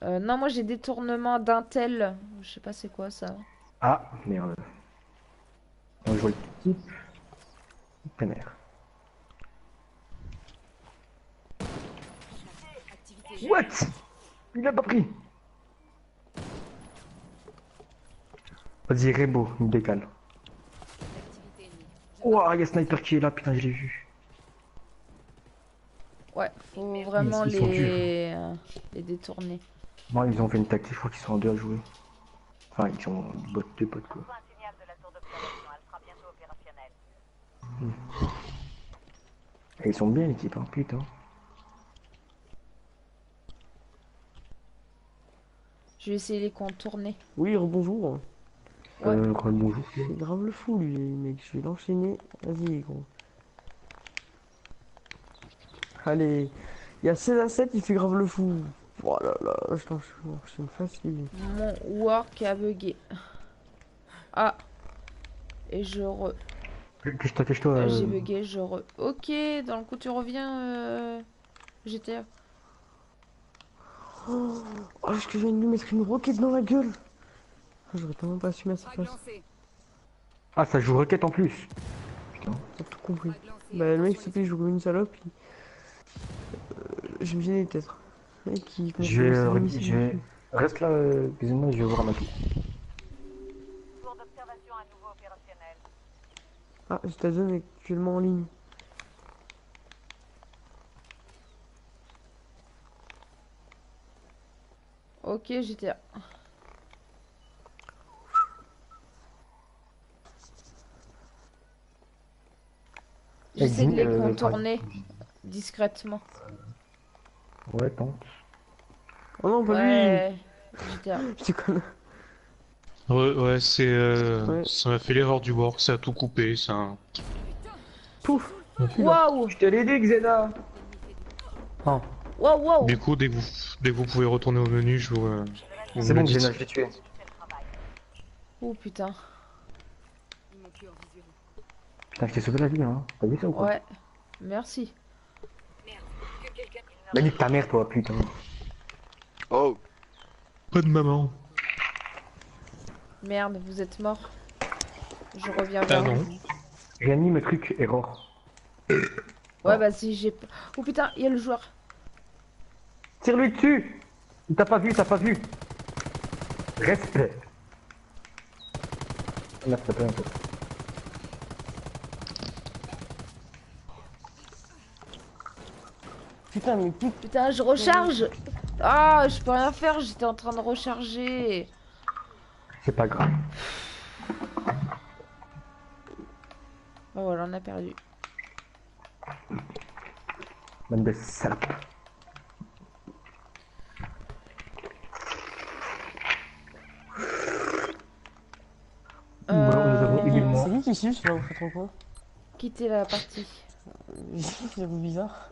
Non, moi j'ai détournement d'Intel. Je sais pas c'est quoi ça. Ah, merde. On joue le type. Tonnerre. What? Il a pas pris. Vas-y, Rebo, il me décale. L'activité ennemie. Ouah, il y a Sniper qui est là, putain, je l'ai vu. Ouais, faut vraiment Ils sont les détourner. Moi, ils ont fait une tactique, je crois qu'ils sont en deux à jouer. Enfin, ils sont deux potes, quoi. Un signal de la tour d'observation, elle sera bientôt opérationnelle. Et ils sont bien, l'équipe, hein, putain. Je vais essayer de les contourner. Oui, rebonjour. Ouais. Bonjour. C'est grave le fou, lui, mec. Je vais l'enchaîner. Vas-y, gros. Allez. Il y a 16 à 7, il fait grave le fou. Oh là là, je l'enchaîne facile. Mon work a bugué. Ah. Et je re... Cache-toi. J'ai bugué, je re... Ok, dans le coup tu reviens, GTA. Oh, est-ce que je viens de lui mettre une roquette dans la gueule? J'aurais tellement pas su mettre sa Frag place. lancé. Ah, ça joue requête en plus. T'as tout compris. Frag lancé. Bah, le mec, s'il te plaît, il joue comme une salope. Je vais me gêner peut-être. Le mec, il commence Je à vais, lancer des missiles je vais... dessus. Reste là, excusez-moi, je vais voir ma tour. Tour d'observation à nouveau opérationnelle. Ah, Zone est actuellement en ligne. Ok, GTA. J'essaie de les contourner discrètement. Ouais, tente. Oh non, pas Ouais, GTA. lui. Je déconne. Ouais, Ouais. ça m'a fait l'erreur du work, ça a tout coupé, ça. Pouf. Waouh, Je te l'ai dit, Xena. Oh, waouh, waouh. Du coup, dès que vous pouvez retourner au menu, vous c'est me bon, le dites. Xena, je l'ai tué. C'est le travail. Oh putain. Ils m'ont plus en visuel. Putain, je t'ai sauvé la vie, hein. T'as vu ça ou quoi? Ouais, merci. Que quelqu'un. Bah, nique ta mère, toi, putain. Oh, Pas de maman. Merde, vous êtes mort. Je reviens Ah vers non. vous. Réanime le truc, error. Ouais, bah si j'ai... Oh putain, il y a le joueur. Tire-lui dessus. Il t'a pas vu, t'as pas vu. Respect. Là, ça peut un peu. Putain, mais putain. Putain, je recharge. Ah, je peux rien faire, j'étais en train de recharger. C'est pas grave. Oh voilà, on a perdu. Même de salope. Nous avons également... C'est qui suce là, vous faites en quoi? Quitter la partie. C'est bizarre.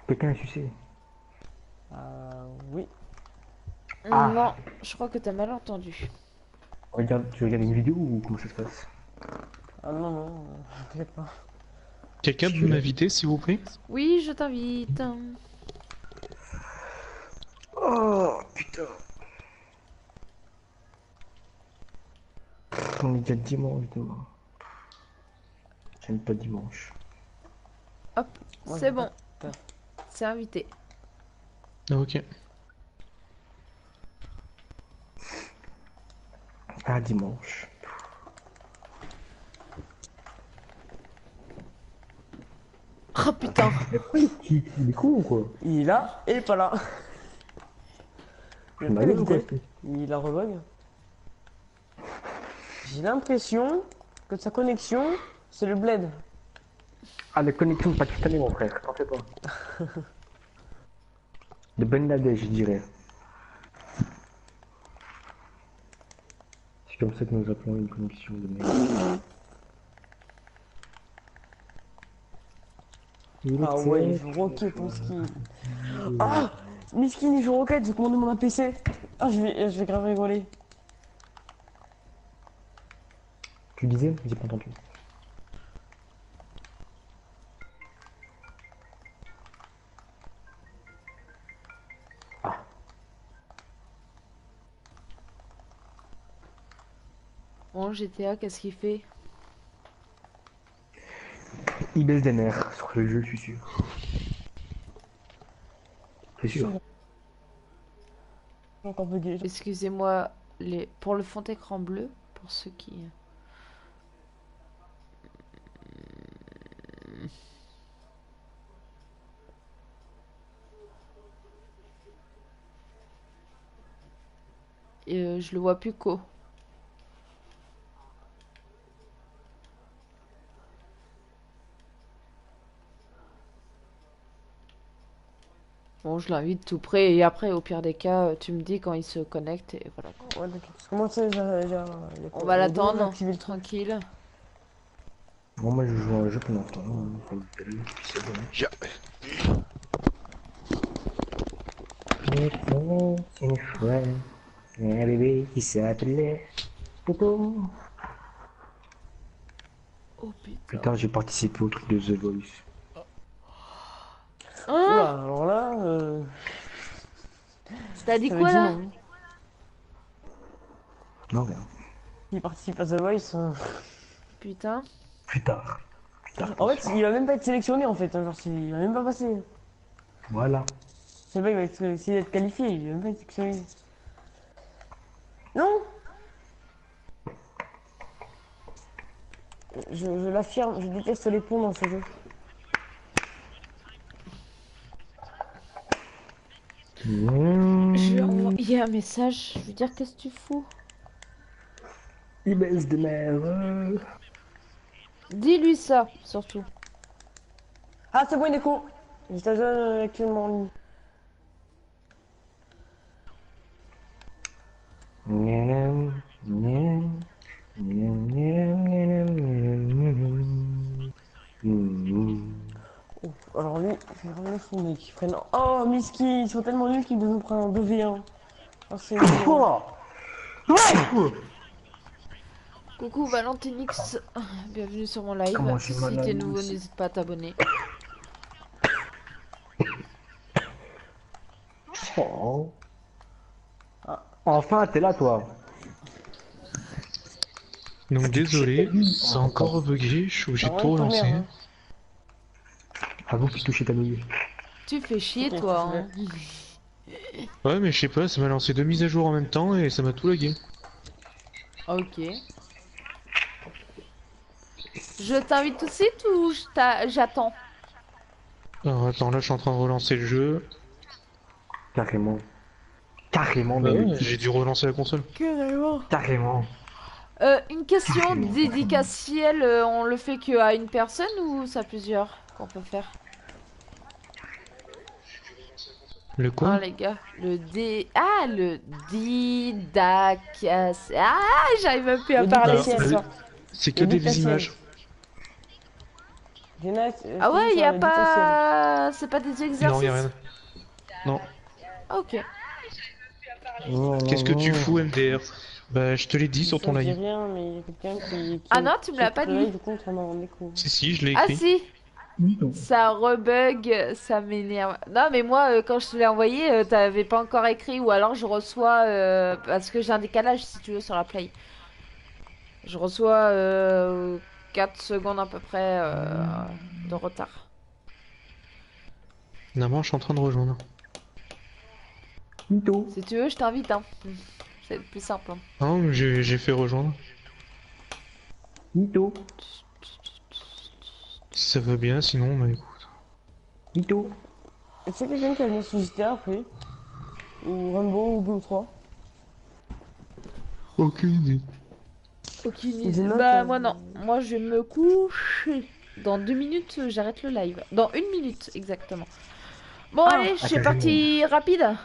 Quelqu'un a sucé. Oui. Ah. Non, je crois que t'as mal entendu. Regarde, tu regardes une vidéo ou comment ça se passe? Ah non, non, peut-être pas. Quelqu'un peut m'inviter, s'il vous plaît? Oui, je t'invite. Oh putain. On est déjà dimanche demain. J'aime pas dimanche. Hop, Ouais, c'est bon. peur. C'est invité. Ah, ok. Ah, dimanche. Oh putain. Mais pourquoi il quitte? Il est con ou quoi? Il est là et pas là. Je m'arrête ou quoi? Il a rebug. J'ai l'impression que sa connexion, c'est le bled. Ah, la connexion pakistanais, mon frère, t'en fais pas. De Bangladesh, je dirais. C'est comme ça que nous appelons une connexion de merde. Ah ouais, il joue roquette ton skin. Ah, Miskin il joue roquette, j'ai commandé mon PC. Ah, je vais grave rigoler. Tu disais? J'ai pas entendu. Bon, GTA, qu'est-ce qu'il fait? Il baisse des nerfs sur le jeu, je suis sûr. C'est sûr. Encore bugué. Excusez-moi, pour le fond d'écran bleu, pour ceux qui... je le vois plus qu'au. Bon, je l'invite tout près et après, au pire des cas, tu me dis quand il se connecte et voilà. Ouais, d'accord. Parce que moi, tu sais, On va l'attendre, activer le truc. tranquille. Bon, moi je joue à un jeu pendant ce temps-là, hein, comme tel, c'est bon. C'est une fois, un bébé qui s'appelait Popo. Oh putain. Plus tard, j'ai participé au truc de The Voice. Hein? Oula, alors là, T'as dit ça veut quoi dire là? non. Non, rien. Il participe à The Voice. Putain. Plus tard. Plus tard. En fait, il va même pas être sélectionné en fait. Hein, genre, il va même pas passer. Voilà. C'est pas, il va essayer d'être qualifié, il va même pas être sélectionné. Non! Je l'affirme, je déteste les ponts dans ce jeu. Je vais envoyer un message, je vais dire qu'est-ce que tu fous? Il baisse de mer. Dis-lui ça, surtout. Ah, c'est bon, il est con! J'étais actuellement en ligne. Oh, alors lui, je vais ramener son mec. Ils prennent... Oh, Miski, ils sont tellement nuls qu'ils nous prennent un 2v1. Oh, c'est Coucou Valentinix, bienvenue sur mon live. Comment je suis Si malade, t'es nouveau, aussi. n'hésite pas à t'abonner. Oh. Enfin, t'es là, toi. Donc désolé, c'est encore rebugué, je suis obligé de tout relancer. Hein. Avoue que tu touches ta nouille. Tu fais chier Ok, toi. Hein. Ouais, mais je sais pas, ça m'a lancé 2 mises à jour en même temps et ça m'a tout lagué. Ok. Je t'invite tout de suite ou j'attends? Alors attends, là je suis en train de relancer le jeu. Carrément. Carrément, Bah mais ouais, j'ai dû relancer la console. Carrément. carrément. Une question Carrément. dédicatielle, on le fait qu'à une personne ou ça plusieurs qu'on peut faire? Le Ah quoi? les gars, le didacaciel. Ah, j'arrive même plus à Le parler ce didacaciel. soir. C'est que Le des dictaciel. images. Ah ouais, y a pas... C'est pas des exercices? Non, y'a rien. Non. Ah, ok. Qu'est-ce que tu fous, MDR? Bah, je te l'ai dit sur ton Ça dit live. rien, mais il y a quelqu'un qui... Ah non, tu me l'as pas dit. Du contre, on en écho. Si, je l'ai Ah écrit. si, ça rebug, ça m'énerve. Non mais moi, quand je te l'ai envoyé, t'avais pas encore écrit ou alors je reçois... parce que j'ai un décalage si tu veux sur la play. Je reçois 4 secondes à peu près de retard. Finalement, je suis en train de rejoindre. Mytho. Si tu veux, je t'invite. Hein. C'est le plus simple. Hein. Non, mais j'ai fait rejoindre. Mytho. Si ça va bien, sinon, bah écoute. Mytho. Est-ce qu'il y a quelqu'un qui a mis sur GTA après? Ou Rainbow ou Blue 3? Aucune idée. Aucune Des idée. notes, Bah moi non. Moi je vais me coucher. Dans 2 minutes, j'arrête le live. Dans 1 minute, exactement. Bon allez, je suis carrément. parti rapide.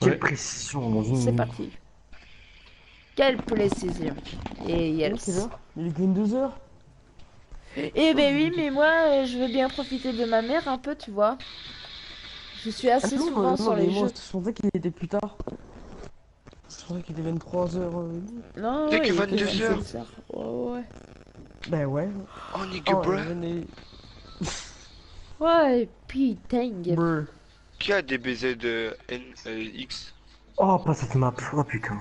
Quelle Ouais. précision dans une C'est minute. parti. Quelle précision. Et C'est yes. là. Il est 22 heures. Eh ben oui, mais moi je veux bien profiter de ma mère un peu, tu vois. Je suis assez souvent sur les jeux. Je pensais qu'il était plus tard. Je pensais qu'il était 23 heures. Non, Y'a que il était 22 heures. 27 heures. Ouais, ouais. Ben ouais. Oh, nigga, bruh. Ouais, putain. Brr. Qui a des BZ de NX? Oh, pas cette map. Oh putain.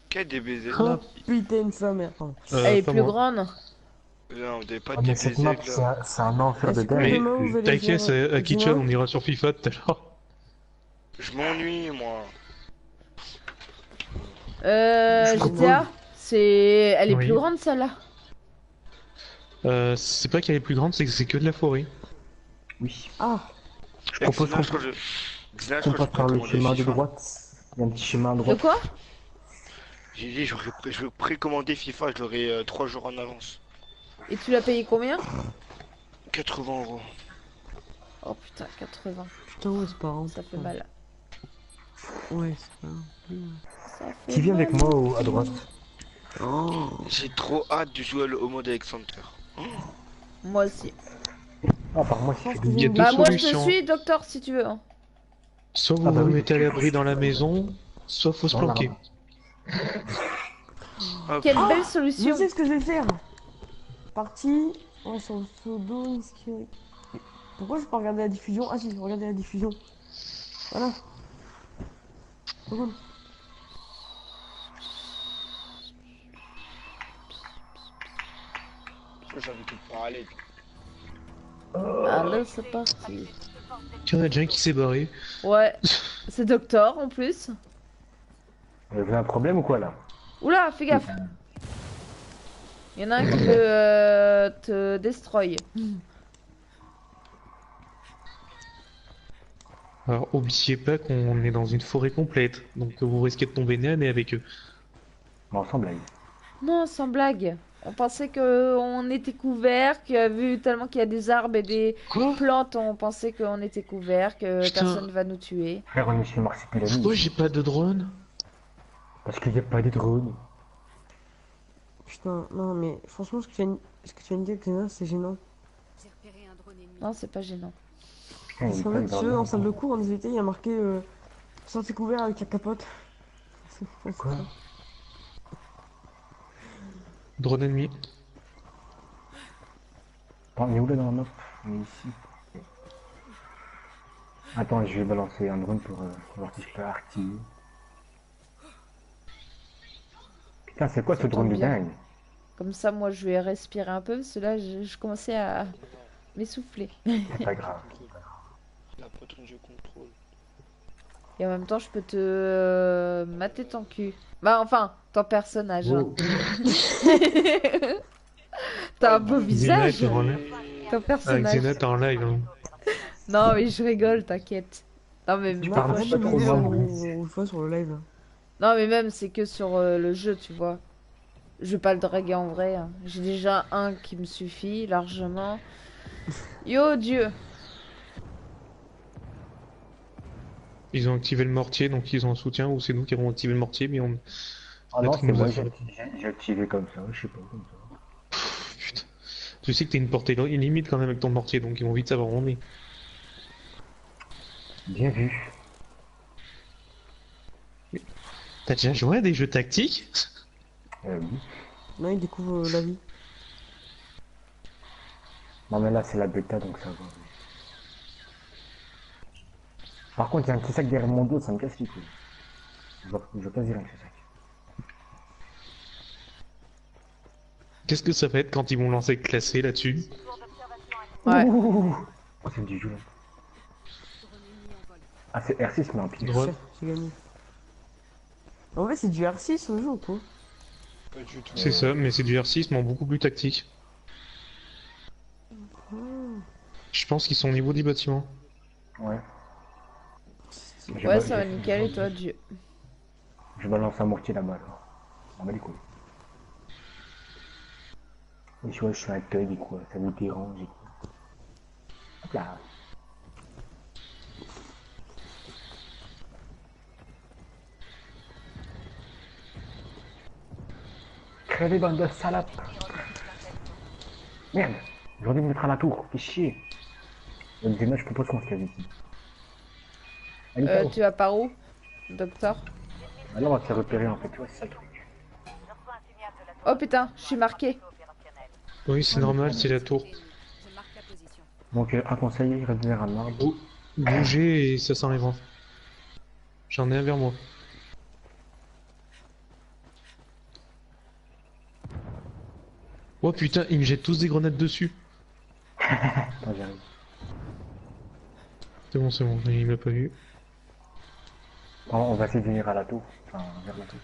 Qui a des BZ? La putain de sa mère. Pardon. Elle est pas plus moi. grande. Non, vous n'avez pas Ah, mais des cette map, aigles là. c'est un enfer de Est-ce que Mais dingue. demain vous allez t'inquiète, faire à Kitchen, Xena on ira sur FIFA tout à l'heure. Je m'ennuie, moi. Je GTA, elle est Oui. plus grande celle-là. C'est pas qu'elle est plus grande, c'est que c'est que de la forêt. Oui. Ah, Je propose Xena, qu'on je crois que Xena, je qu'on crois que passe je par le précommandais chemin de FIFA. droite. Il y a un petit chemin à De droite. quoi? J'ai dit, je veux précommander FIFA, je l'aurai 3 jours en avance. Et tu l'as payé combien? 80 €. Oh putain, 80. putain, ouais, c'est pas grave. Ça fait mal. Ouais, c'est pas grave. Ça fait Qui vient avec mal. moi à droite? Oh, J'ai trop hâte de jouer au mode Alexander. Moi aussi. Ah, par moi, Je c'est pense fait que Il y a j'ai- deux Bah moi je te solutions. suis, docteur, si tu veux. Hein. Soit vous Ah bah vous oui, mettez à parce que- l'abri dans la maison, soit faut se dans planquer. Ah, Quelle belle je solution. sais ce que je vais faire. Parti. Ouais, sur le pseudo. Pourquoi je peux regarder la diffusion? Ah si, je vais regarder la diffusion. Voilà. Trop cool. j'ai envie de te parler. Allez, c'est parti. Il y en a déjà un qui s'est barré. Ouais, c'est docteur en plus. Vous avez un problème ou quoi là? Oula, fais gaffe. Il y en a un qui peut te destroy. Alors, oubliez pas qu'on est dans une forêt complète, donc vous risquez de tomber nez à nez avec eux. Mais ensemble, là. Non, sans blague. On pensait que on était couvert, vu tellement qu'il y a des arbres et des Quoi? plantes, on pensait qu'on était couvert, que Putain. personne va nous tuer. Frère, on est chez Marsupilami. Pourquoi j'ai pas de drone? Parce qu'il n'y a pas de drone. Putain, non, mais franchement, ce que tu viens de dire, Xena, c'est gênant. J'ai repéré un drone ennemi. Non, c'est pas gênant. Putain, Parce il est qu'en pas fait, tu veux, dans- en salle de cours, en SVT, il y a marqué sortie couvert avec la capote. C'est Quoi? Drone ennemi. Attends, on est où là dans la map? On est ici. Attends, je vais balancer un drone pour voir si je peux activer. Putain, c'est quoi Ça ce drone de tombe bien. dingue? Comme ça, moi, je vais respirer un peu, parce que là, je commençais à m'essouffler. C'est pas grave. La poitrine, je contrôle. Et en même temps, je peux te mater ton cul. Bah, enfin, ton personnage. Hein. Oh. T'as un beau visage, Xena, t'es en live. ton Ah, personnage. Xena, t'es en live. Hein. Non, mais je rigole, t'inquiète. Non, mais Tu moi, parles m'as je pas suis trop de content. loin. vidéo où je vois sur le live. Là. Non, mais même, c'est que sur le jeu, tu vois. Je vais pas le draguer en vrai. Hein. J'ai déjà un qui me suffit largement. Yo, Dieu. Ils ont activé le mortier, donc ils ont un soutien, ou c'est nous qui avons activé le mortier, mais on... Ah non, L'autre c'est nous moi, a j'ai fait- j'ai activé comme ça, je sais pas, comme ça. Putain. Tu sais que t'as une portée limite quand même avec ton mortier, donc ils vont vite savoir où on est. Bien vu. T'as déjà joué à des jeux tactiques? Oui. Non, il découvre la vie. Non mais là c'est la bêta donc ça va. Par contre il y a un petit sac derrière mon dos, ça me casse les couilles. Je casse rien avec ce sac. Qu'est-ce que ça va être quand ils vont lancer classé là-dessus? Tour d'observation à nouveau. Ouais. Oh c'est du jeu là. Drone ennemi en vol. Ah c'est R6 mais en pire. Drone. J'ai gagné. En fait, c'est du R6 ce jeu ou quoi? Pas du tout. C'est ça, mais c'est du R6, mais en beaucoup plus tactique. Je pense qu'ils sont au niveau des bâtiments. Ouais. Ouais, ça va nickel, et toi, Dieu. Je balance un mortier là-bas alors. On va les couilles. Et je vois je suis un thug quoi, ça vous dérange et quoi. Hop là. Crevez bande de salopes. Merde, j'aurais dû me mettre à la tour, fais chier. Donc Xena, je propose qu'on se casse ici. Allez, ciao. Tu vas par où, docteur? Alors on va se faire repérer en fait, tu vois, c'est ça le truc. Je reçois un signal de la tour Oh putain, je suis marqué. opérationnelle. Oui, c'est normal, c'est la tour. Je marque la position. Donc un conseil, il reste vers un arbre. Bougez et ça s'enlèvera. J'en ai un vers moi. Oh putain, ils me jettent tous des grenades dessus. Attends, j'arrive. C'est bon, il m'a pas vu. On va essayer de venir à la tour. Enfin, vers la tour.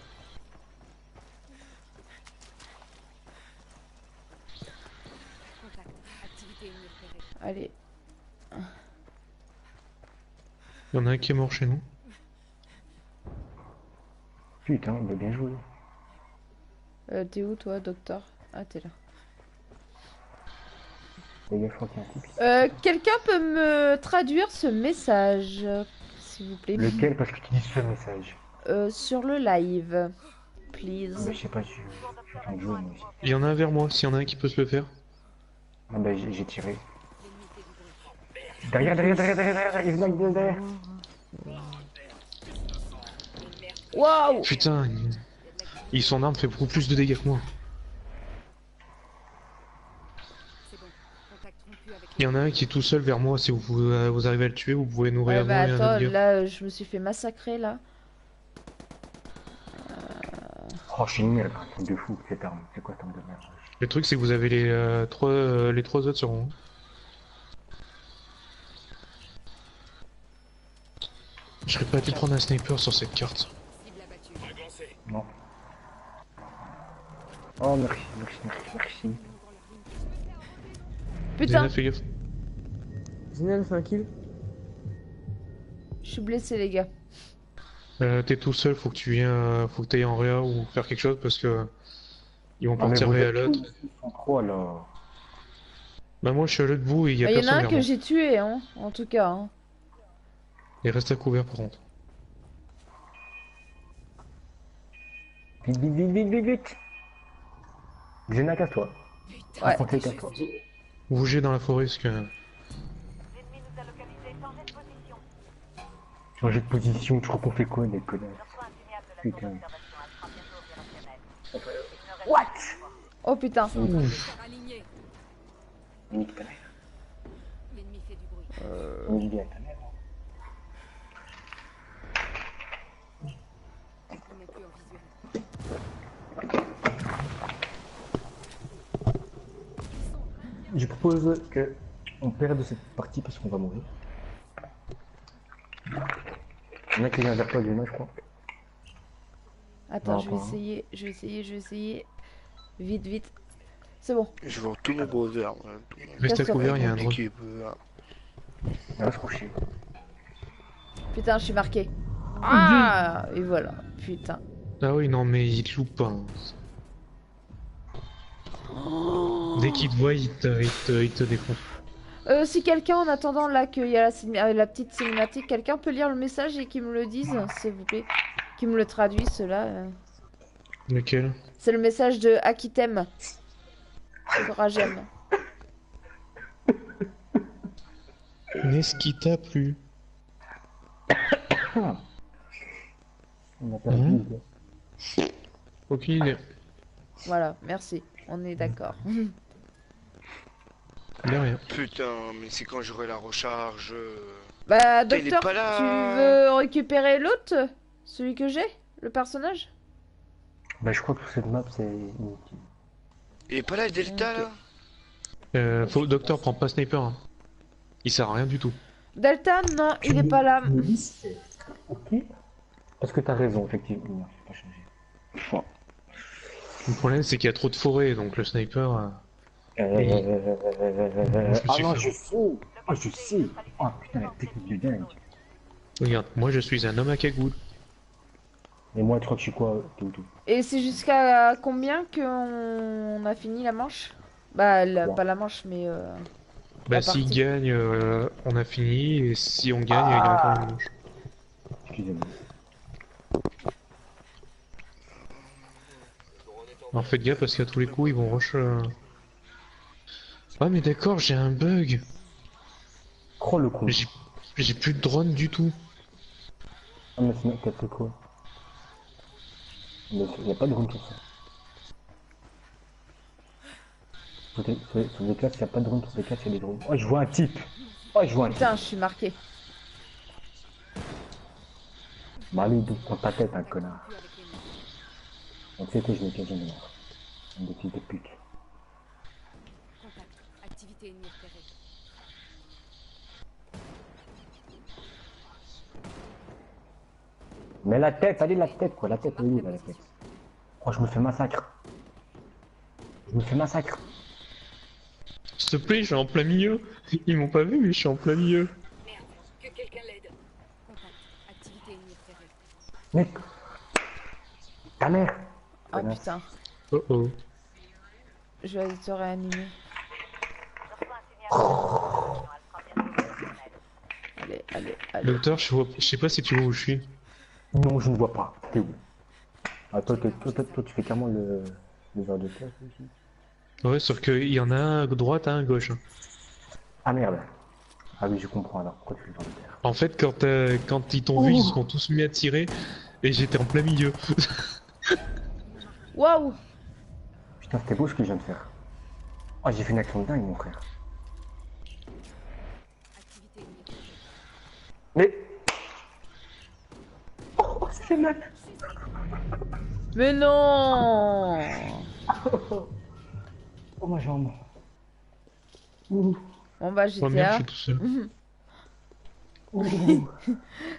Contact. Activité ennemie repérée. Allez. Il y en a un qui est mort chez nous. Putain, il a bien joué. T'es où toi, docteur? Ah, t'es là. Les gars, je crois qu'il y a un type. Quelqu'un peut me traduire ce message, s'il vous plaît? Lequel? Parce que tu dis ce message. Sur le live, Ah, please. bah, je sais pas, je suis en train de jouer moi aussi. Il y en a un vers moi, s'il y en a un qui peut se le faire. Ah bah j'ai tiré. L'ennemi fait du bruit. Derrière, il vient derrière. Waouh! Putain, son arme fait beaucoup plus de dégâts que moi. C'est bon. Contact rompu avec Il y en a un qui est tout seul vers moi, si vous arrivez à le tuer, vous pouvez nous Ouais, bah réavoir. attends, là, je me suis fait massacrer, là. Oh, je suis une merde, un truc de fou cette arme. C'est quoi cette arme de merde? Le truc c'est que vous avez les trois autres sur vous. Je serais pas été prendre un sniper sur cette carte. cible abattue. Non. Oh, merci. Putain, Zena, fais gaffe. Zénel fait un kill. je suis blessé, les gars. T'es tout seul, faut que t'ailles en réa ou faire quelque chose parce que ils vont Ah, mais partir vous réa à êtes l'autre. tous, ils sont trop alors. Bah moi je suis à l'autre bout et il y a Il y en a personne un vers que moi. j'ai tué, hein, en tout cas. Hein. Et reste à couvert par contre. Vite. Xena, casse-toi. Ouais. Raconte-les, casse-toi. Bougez dans la forêt parce que... L'ennemi nous a localisé. Changez de position. Changer de position, tu crois qu'on fait quoi, les connards? Je reçois un signal de la tour Putain. d'observation. Elle sera bientôt opérationnelle. Il ne reste What? Oh putain. Ouf. Aligné. Nique ta mère. L'ennemi fait du bruit. Nique bien ta mère. Ils n'ont plus en visuel. Je propose que on perde cette partie parce qu'on va mourir. Il y en a qui vient vers toi, Xena, je crois. Attends, Non, je pas, vais essayer. Vite. C'est bon. Je vois tous mes brothers. Reste à Casse-toi. couvert, il y a un drone. Équipe, Elle va se coucher. Putain, je suis marqué. Ah! Et voilà. Putain. Ah oui, non mais il te loupe pas. Hein. Dès qu'il te voit, il te défonce. Si quelqu'un, en attendant là qu'il y a la petite cinématique, quelqu'un peut lire le message et qu'il me le dise, s'il vous plaît. Qu'il me le traduise, cela. Lequel? C'est le message de Akitem. Sur Agem. N'est-ce qui t'a plu? On a perdu. Mhm. les gars. Aucune idée. Voilà, merci. On est d'accord. De rien. Putain, mais c'est quand j'aurai la recharge. Bah, Putain, il est docteur, pas là. tu veux récupérer l'autre? Celui que j'ai? Le personnage? Bah, je crois que cette map, c'est inutile. Il est pas là, Delta là? Docteur, prends pas sniper. Hein. Il sert à rien du tout. Delta, non, il est pas là. Ok. Parce que t'as raison, effectivement. Non, c'est pas changé. Le problème c'est qu'il y a trop de forêt, donc le sniper... Ah suis non, fait. je sais. Ah, je sais. Ah putain, la technique de dingue. Regarde, moi je suis un homme à cagoule. Et moi, tu crois que je suis quoi, tout. Et c'est jusqu'à combien qu'on a fini la manche? Bah, Bon. pas la manche, mais... Bah La s'il partie. gagne, on a fini, et si on gagne, il y a encore une manche. Excusez-moi. Alors faites gaffe parce qu'à tous les coups ils vont rush... Ah mais d'accord, j'ai un bug. Oh le con. J'ai plus de drone du tout. Ah, mais sinon, t'as fait quoi? Il n'y a pas de drone sur ça. Sur des classes, il n'y a pas de drone, sur des classes, il y a des drones. Oh, je vois un type. Oh, je vois un type. Putain, je suis marqué. Bah, allez, dans ta tête, un connard. Plus avec l'ennemi. Donc, c'était, je me cache de mort. Un des fils de pute. Activité ennemie repérée. Mais la tête, allez la tête quoi, la tête, Marque oui, la la tête. position. Oh, je me fais massacre. Je me fais massacre. S'il te plaît, je suis en plein milieu. Ils m'ont pas vu, mais je suis en plein milieu. Merde, que quelqu'un l'aide. Contact. Activité ennemie repérée. Mec. Ta mère. Oh Connasse. putain, Oh oh. je vais aller te réanimer. Je reçois un signal. Elle sera bientôt opérationnelle. Allez, allez, allez. Docteur, je sais pas si tu vois où je suis. Non, je ne vois pas. T'es où? Ah, toi, tu fais clairement le genre de tête aussi. Ouais, sauf qu'il y en a un à droite, un à gauche. Ah merde. Ah oui, je comprends alors. Pourquoi tu fais le genre de terre? En fait, quand ils t'ont vu, ils se sont tous mis à tirer. Et j'étais en plein milieu. Waouh! Putain, c'était beau ce que je viens de faire. Oh, j'ai fait une action de dingue, mon frère. Activité ennemie repérée. Mais. Oh, ça fait mal. Mais non! Oh, ma jambe. Ouh. Bon bah Oh merde, GTA. je suis tout seul. Ouh.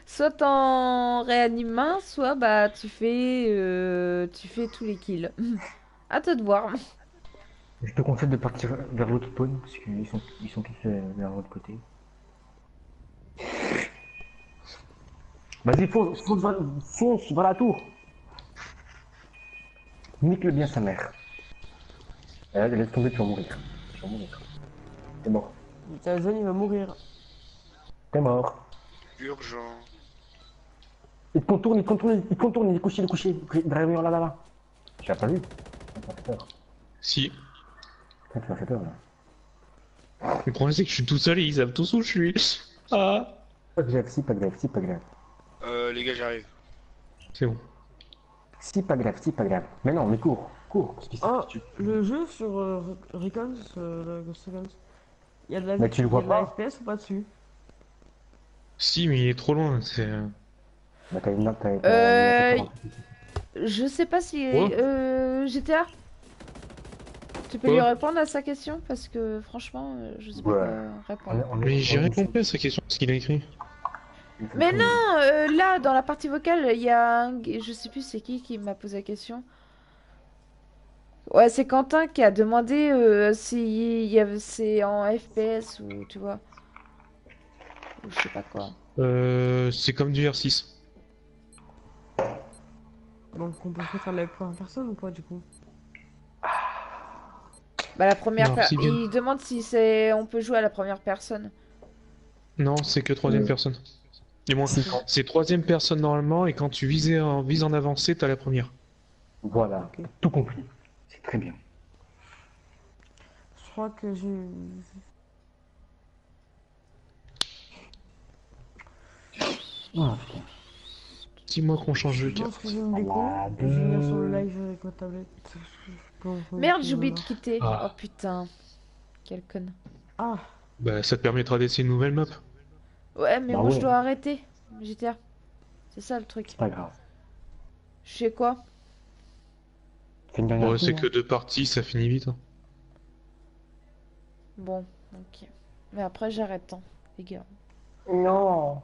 Soit t'en réanimes un, soit bah tu fais tous les kills. À toi de voir. Je te conseille de partir vers l'autre spawn, parce qu'ils sont tous vers l'autre côté. Vas-y, fonce vers la tour. Nique-le bien sa mère. Laisse tomber, tu vas mourir. Tu vas mourir. T'es mort. Ta zone, il va mourir. T'es mort. Urgent. Il te contourne, il est couché. Derrière là. Tu l'as pas vu? Ça m'a fait peur. Si. Putain, tu m'as fait peur là. Le problème, c'est que je suis tout seul et ils savent tous où je suis. Ah. Pas grave, si, pas grave. Les gars, j'arrive. C'est bon. Si, pas grave. Mais non, mais cours. Parce qu'il Oh, le jeu sur Recon, la Ghost Recon, il y a de la, Mais tu le vois il y a de la pas. FPS ou pas dessus? Si, mais il est trop loin. C'est. Bah, t'as une Je sais pas si Ouais. GTA. Tu peux Ouais. lui répondre à sa question parce que franchement, je sais pas Ouais. quoi répondre. Mais j'ai rien compris à sa question, ce qu'il a écrit. Mais non, là dans la partie vocale, il y a je sais plus c'est qui m'a posé la question. Ouais, c'est Quentin qui a demandé si c'est en FPS ou tu vois, ou je sais pas quoi. C'est comme du R6. Donc on peut faire la première personne ou pas du coup? Bah la première, Non, c'est bien. il demande si on peut jouer à la première personne. Non, c'est que troisième personne. Du moins, Si. c'est troisième personne normalement, et quand tu vises en avancée, t'as la première. Voilà, Ok. tout compris. C'est très bien. Je crois que j'ai... Ah, putain. Dis-moi qu'on change de Je carte. pense que je vais me découvrir et je vais venir sur le live avec ma tablette. Merde, j'ai oublié de quitter. Ah. Oh putain, quel con. Ah, Bah, ça te permettra d'essayer une nouvelle map. Ouais, mais Bah moi je ouais. dois arrêter GTA. C'est ça le truc. C'est pas grave. Je sais quoi? Fais une dernière Bon, tour, c'est hein. que 2 parties, ça finit vite. Hein. Bon, ok. Mais après j'arrête, hein, les gars. Non.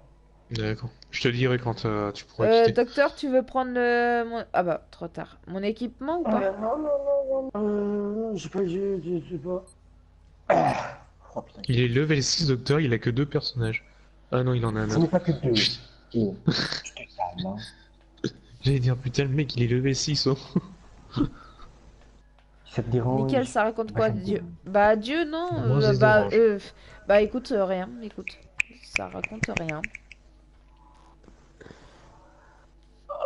D'accord. Je te dirai quand tu pourras quitter. Docteur, tu veux prendre Ah bah, trop tard. Mon équipement ou pas? Non, j'ai pas. Oh putain. Il est level 6, docteur, il a que 2 personnages. Ah non, il en a un Ce n'est autre. pas que deux. Oh, je te calme, hein. J'allais dire, putain, le mec, il est level 6. Oh. Si ça te dérange. Nickel, ça raconte quoi, Bah, ça me Dieu? dérange. Bah, Dieu, non. Moi, c'est Bah, orange. bah, écoute, rien. Écoute, ça raconte rien.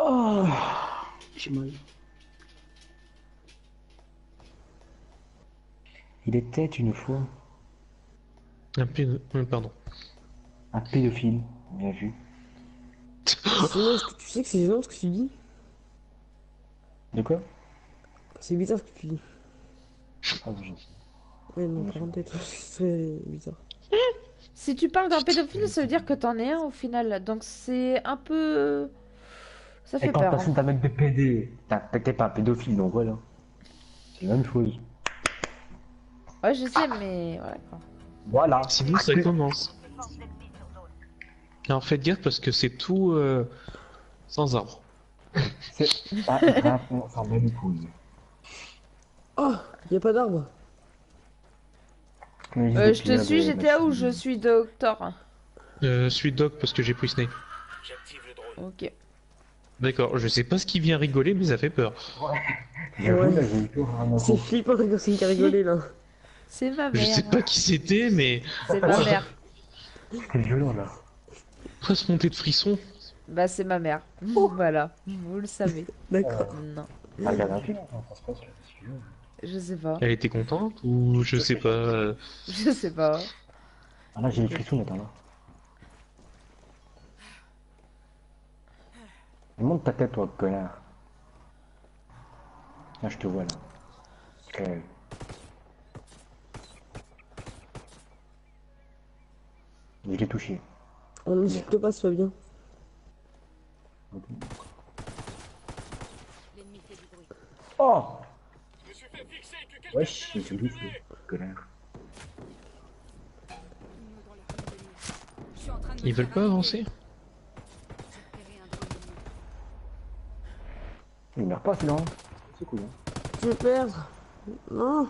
Oh, j'ai mal. Il était une fois Pardon. un pédophile, bien vu. tu sais que c'est gênant ce que tu dis? De quoi? C'est bizarre ce que tu dis. Ah, oui. Ouais, non, parenthèse, c'est très bizarre. Si tu parles d'un pédophile, ça veut dire que t'en es un au final. Donc c'est un peu... Ça Et fait quand peur. t'assumes ta mec de PD, t'es pas un pédophile, donc voilà. C'est la même chose. Ouais, je sais, mais voilà quoi. Voilà. Sinon, ça commence. Force ennemie sur zone. Alors faites gaffe parce que c'est tout sans arbre. C'est. Ah, grave, on s'en bat les couilles. Oh, y a pas d'arbre. Je te suis, GTA ou je suis Doctor? Suis Doc parce que j'ai pris Snake. Ok. D'accord, je sais pas ce qui vient rigoler, mais ça fait peur. J'avoue, Ouais. là, j'ai eu peur à un C'est coup. flippant quand c'est qui a rigolé là. C'est ma Je mère. sais pas qui c'était, mais C'est ma mère. C'était violent, là. pourquoi se monter de frisson? Bah, c'est ma mère. Voilà. Vous le savez. D'accord. Non. Ah, regarde un film, comment ça se passe, là, si tu veux. Je sais pas. Elle était contente ou je sais pas. Je sais pas. Ah, là, j'ai les frissons, maintenant, là. Monte ta tête, toi, connard. Là, je te vois, là. Je l'ai touché. On ne discute pas, ça va bien. L'ennemi fait du bruit. Oh wesh, j'ai tout fait, connard. Nous dans leur ligne de mire. Je suis en train de me Ils veulent faire pas allumer. avancer? J'ai repéré un drone ennemi. Il meurt pas, celui-là. C'est cool, hein. Je vais perdre. Non,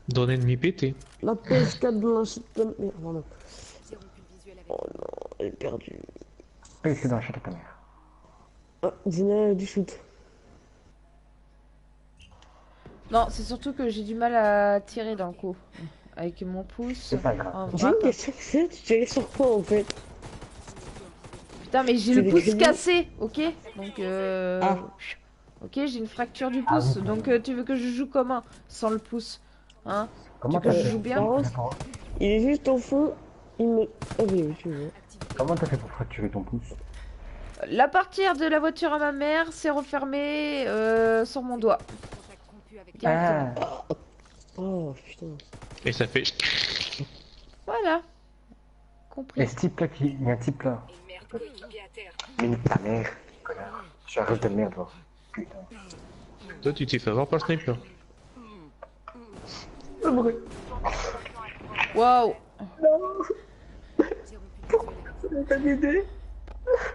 Drone ennemi pété. la PS4 de l'enchette de merde. Voilà. J'ai rompu le visuel avec. Oh non, elle est perdue. Et c'est dans la chatte à ta mère. Ah, Dina a du shoot. Non, c'est surtout que j'ai du mal à tirer dans le coup. Avec mon pouce. C'est pas grave. en J'ai une frappe. question, c'est tu tirais sur quoi en fait? Putain, mais j'ai C'est le des pouce grillons. cassé, ok? Donc, Ah. Ok, j'ai une fracture du Ah pouce. oui. Donc, tu veux que je joue comment? Sans le pouce? Hein? Comment Tu veux t'as que je fait joue bien? Par contre, D'accord. il est juste au fond. Il me. Ah oui, tu vois. Comment t'as fait pour fracturer ton pouce? La portière de la voiture à ma mère s'est refermée sur mon doigt. Contact rompu avec. Directement. Ah, Oh putain. Et ça fait. Voilà. et Compris. ce type là, il y a un type là. Et merde, coéquipier à terre. Mais nique ta mère, connard. Je suis un rêve de merde, toi. Putain. Toi, tu t'es fait avoir par le sniper. Waouh. J'ai rompu le visuel avec.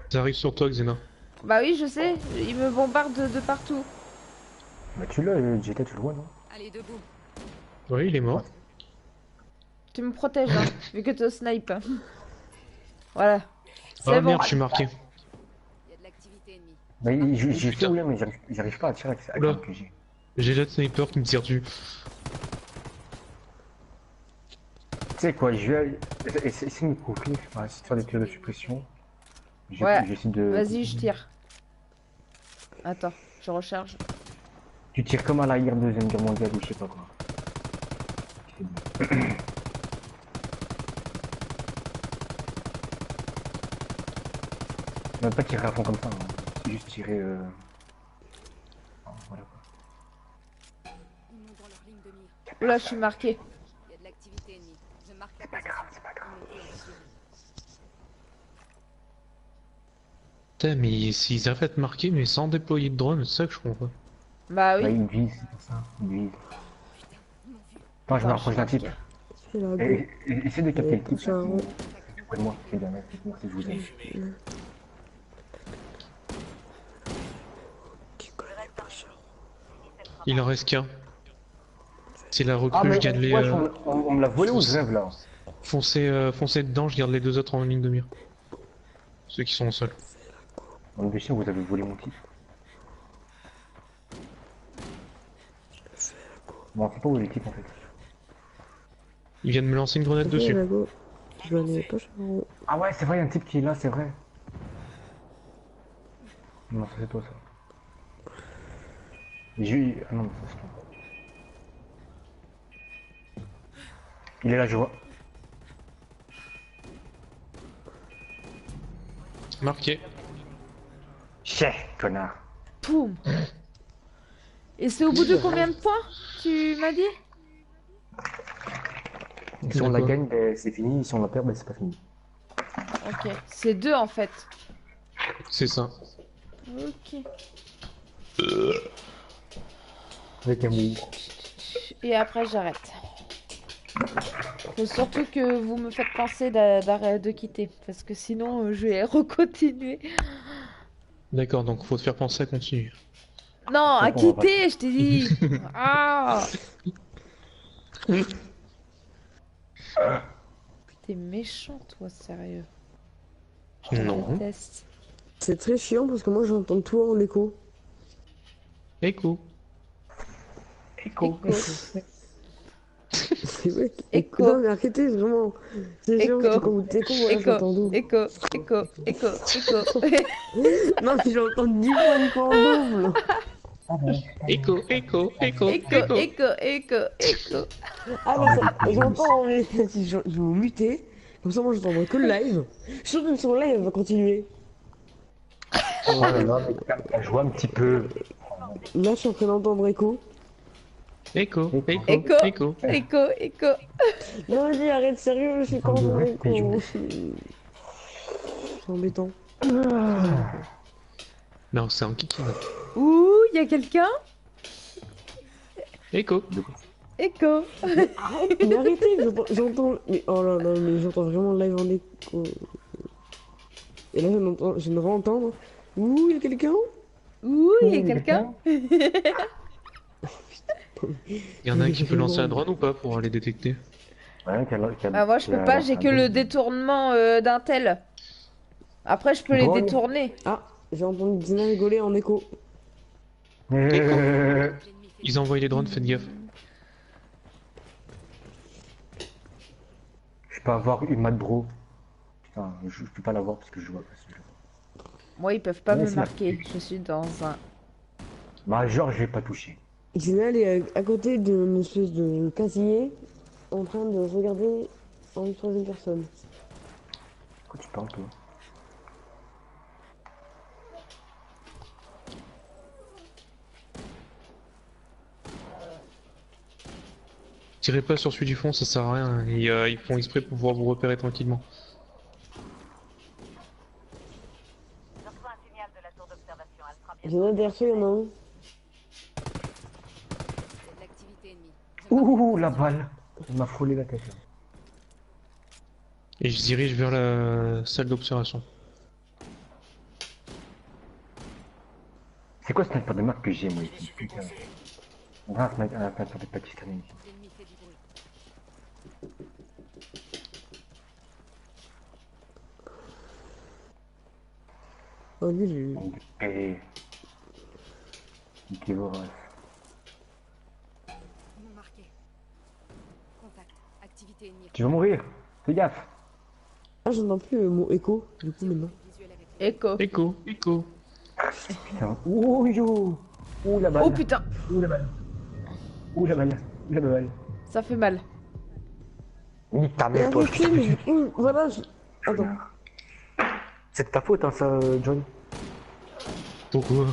Ça arrive sur toi, Xena. Bah oui, je sais. Il me bombarde de partout. Bah tu l'as, JT, tu le vois, non? Allez, debout. Oui, il est mort. Tu me protèges, hein, vu que te snipe. Voilà. C'est Ah bon. merde, je suis marqué. Il y a de l'activité ennemie. Bah j'ai putain. fait, ouais, mais j'arrive pas à tirer avec Oula. un QG. J'ai le sniper qui me tire dessus. Tu sais quoi, je vais essayer de me couvrir, enfin, essayer de faire des tirs de suppression. Ouais. J'essaie de... Vas-y, je tire. Attends, je recharge. Tu tires comme à la guerre de Deuxième Guerre mondiale ou je sais pas quoi. Même pas tirer à fond comme ça, hein. C'est juste tirer... Voilà quoi. Ils nous dans leur ligne de mire. Oula, je suis marqué. Il y a de l'activité ennemie. Je marque la C'est pas position. grave, c'est pas grave. Ils m'ont vu en visuel. Putain, mais s'ils arrivent à te marquer, mais sans déployer de drone, c'est ça que je comprends pas. Bah Bah, oui. il vise, c'est pour ça. Il vise. Ils m'ont vu. Attends, je me Attends, rapproche d'un je suis type. C'est la go. Essaye de capter le type. C'est un rond. Près de moi, c'est bien, moi si je vous aime. Qui connaît pas ça? Il en reste qu'un. C'est la Ah, recrue, mais je garde les. ouais, on me l'a volé ou je rêve là? Foncez dedans, je garde les deux autres en ligne de mire. Ceux qui sont au sol. On est sûr, vous avez volé mon type. Bon, c'est pas où les types en fait. Ils viennent me lancer une grenade Ok, dessus. la go. Je n'ai pas sur un rond. Ah ouais, c'est vrai, il y a un type qui est là, c'est vrai. Non, ça c'est toi ça. Ah non, ça c'est toi. Il est là, je vois. Marqué. Chais, connard. Poum. Et c'est au bout de combien de points, tu m'as dit? Si on la D'accord. gagne, ben, c'est fini. Si on la perd, ben, c'est pas fini. Ok. C'est 2 en fait. C'est ça. Ok. Avec amour. Et après, j'arrête. Faut surtout que vous me faites penser d'arrêter de quitter, parce que sinon je vais recontinuer. D'accord, donc faut te faire penser à continuer. Non, à Donc, on va quitter, je t'ai dit. Ah. T'es méchant, toi, sérieux. Je te Non. déteste. C'est très chiant parce que moi j'entends tout en écho. Écho. Écho. C'est vrai. Écho. Non mais arrêtez vraiment. C'est chiant Écho. parce que quand vous écho, moi Écho, j'entends double. écho, écho, écho, écho. Non mais j'entends 10 fois une fois en double. Écho, écho, écho, Écho, écho, écho, écho. Ah non, j'entends mais si je vais vous muter. Comme ça moi j'entendrai que le live. Je suis sûr que sur le live va continuer. Oh là là, mais calme-toi, joue un petit peu. Là je suis en train d'entendre écho. écho, écho, Écho, écho. écho, écho. Non mais dis arrête sérieux, je suis quand même Ouais, t'es écho. joué. C'est embêtant. Non, c'est un kiki. Ouh, y a quelqu'un? Écho. Mais Écho. arrêtez, j'entends. Mais oh là là, mais j'entends vraiment le live en écho. Et là, je viens de réentendre. Ouh, y a quelqu'un? Ouh, y a quelqu'un? Y en a un qui peut lancer un drone ou pas pour les détecter? Ouais, Ah, moi je peux pas, j'ai que le détournement d'un tel. Après, je peux les Drôle. détourner. Ah, j'ai entendu Dina rigoler en écho. Euh, Ils envoient les drones, faites gaffe. Je peux avoir une mat bro. Putain, je peux pas l'avoir parce que je vois pas ce jeu. Moi, ils peuvent pas Ouais, me c'est marquer. Je suis dans un. Major, je l'ai pas touché. Dina, elle est à côté d'une espèce de casier en train de regarder en une troisième personne. Pourquoi tu parles, toi? Tirez pas sur celui du fond, ça sert à rien. Ils font exprès pour pouvoir vous repérer tranquillement. Je reçois un signal de la tour d'observation. Elle sera bien. Dina, derrière toi, il y en a un. Il y a de l'activité ennemie. Ouh, la balle! Il m'a frôlé la tête là. Et je dirige vers la salle d'observation. C'est quoi ce sniper de map que j'ai moi ici? Putain. On a un sniper de pakistanais ici. L'ennemi fait du bruit. Oh, lui, j'ai eu. Et... Niquez vos races. Non marqué. Contact. Activité ennemie. Tu vas mourir! Fais gaffe! Ah, j'entends plus le mot écho, du coup, maintenant. Visuel avec Écho. Écho, écho. Putain. Ouh yo! Ouh la balle! Oh putain, Ouh la balle! Ouh la balle! Ouh la balle! ça fait mal. Nique ta Mais mère toi! arrêtez, mais du coup, voilà. Attends. C'est de ta faute hein ça, John. Pourquoi?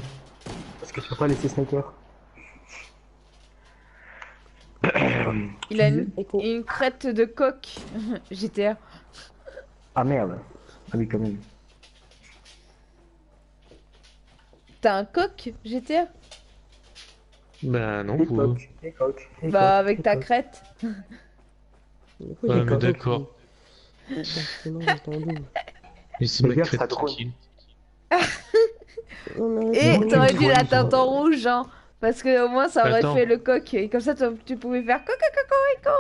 Parce que tu peux pas laisser sniper. Il a une, Écho. une crête de coq. GTA. Ah merde! Ah oui quand même. T'as un coq, GTA? Bah non, Et vous. coq, et coq, et Bah, coq, avec et ta coq. crête. Du coup, Ouais, j'ai mais pas d'accord. forcément entendu. Laissez-moi Fais gaffe, crête ça drone. tranquille. Non, mais Et arrêtez, t'aurais tu dit vois, la ils teinte sont- en rouge, hein. Parce que au moins ça aurait Attends. fait le coq. Et comme ça, tu pouvais faire coq, coq, coq, coq.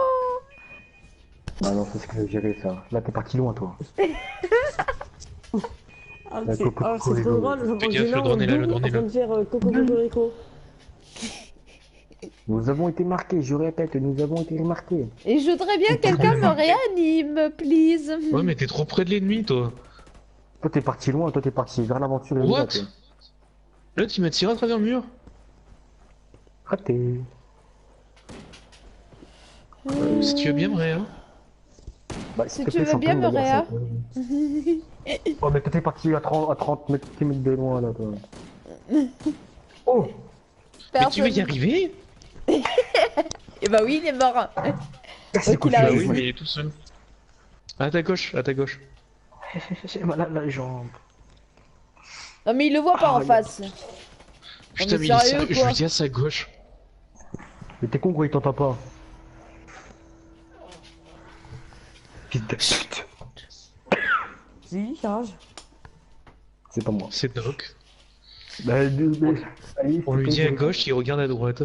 Ah non, c'est ce que j'ai géré ça. Là t'es parti loin toi. Ah, La c'est coco- ah, c'est trop drôle, j'entends Fais gaffe, Gina le en drone est là, le double en drone est train là. de faire Coco Cocorico. Nous avons été marqués, je répète, nous avons été remarqués. Et je voudrais bien que quelqu'un me réanime, please. Ouais, mais t'es trop près de l'ennemi, toi. Toi t'es parti loin, toi t'es parti vers l'aventure et What? là, toi. Là, tu m'as tiré à travers le mur. Raté. Si tu veux bien, vrai, hein. Bah, Si s'il te tu plaît, veux je suis en bien, train de Moréa. regarder ça. Oh mais toi t'es parti à 30 mètres de loin là toi. Oh! Mais tu vas y arriver? Et bah oui, il est mort. C'est qu'il Bah arrive. oui, mais il est tout seul. À ta gauche, à ta gauche. J'ai mal à la jambe. Non mais il le voit pas en face. Putain, mais mais il est sérieux, sérieux, je quoi. lui dis à sa gauche. Mais t'es con gros, il t'entend pas. Fils de pute. Si, charge. C'est pas moi. C'est Doc. Bah, allez, On lui dit à gauche, il regarde à droite.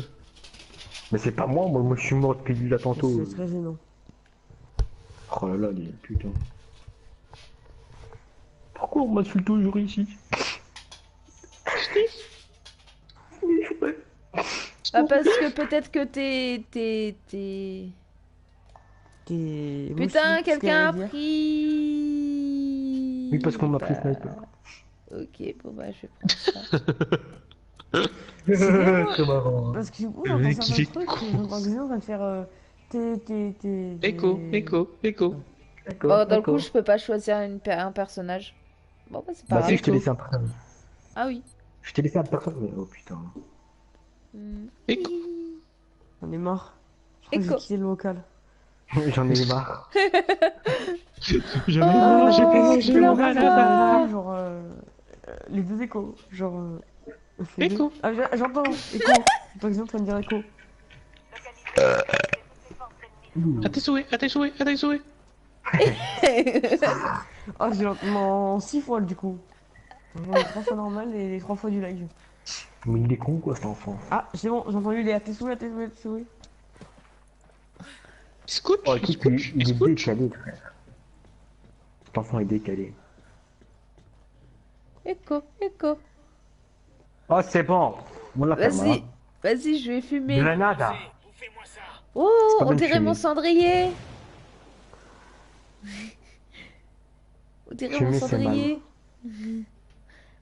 Mais c'est pas moi, moi je suis mort depuis là tantôt. C'est très gênant. Oh là là, les putain. Pourquoi on m'insulte toujours ici? Ah, parce que peut-être que t'es... T'es... Putain, quelqu'un a pris. pris... Oui, parce qu'on m'a pris Bah, sniper. Ok, bon bah je vais prendre ça. C'est marrant. Parce que du coup, Le j'entends mec, il certains est trucs, con. je vois que Zénon va te faire... Écho, écho, écho. D'accord. Bon, dans le coup, je peux pas choisir un personnage. Bon bah c'est pas Bah grave. si, je t'ai laissé un personnage. Ah oui. Je t'ai laissé un personnage, mais oh putain. Hmm. Écho. On est mort. Je crois que j'ai Écho. quitté le local. J'en ai marre. J'en ai Oh, marre, j'ai mangé pleure mon pas. banana. Genre... les deux échos. Genre... les deux. Écho. Ah, j'entends. Écho. Par exemple, on dirait écho. À tes souhaits, à tes souhaits, à tes souhaits. Ah, j'ai l'entends 6 fois du coup. J'entends les 3 fois normal et les 3 fois du live. Mais il est con quoi cet enfant. Ah, c'est bon, j'ai entendu les ATSW, ATSW. Scotch, Oh écoute, scotch, il est scotch. décalé frère. Cet enfant est décalé. Écho, écho. Oh c'est bon. On l'a fait Vas-y, vas-y, je vais fumer. Grenade. Oh, pas on bien dirait fumé. mon cendrier. On dirait mon Fumer, c'est mal. cendrier.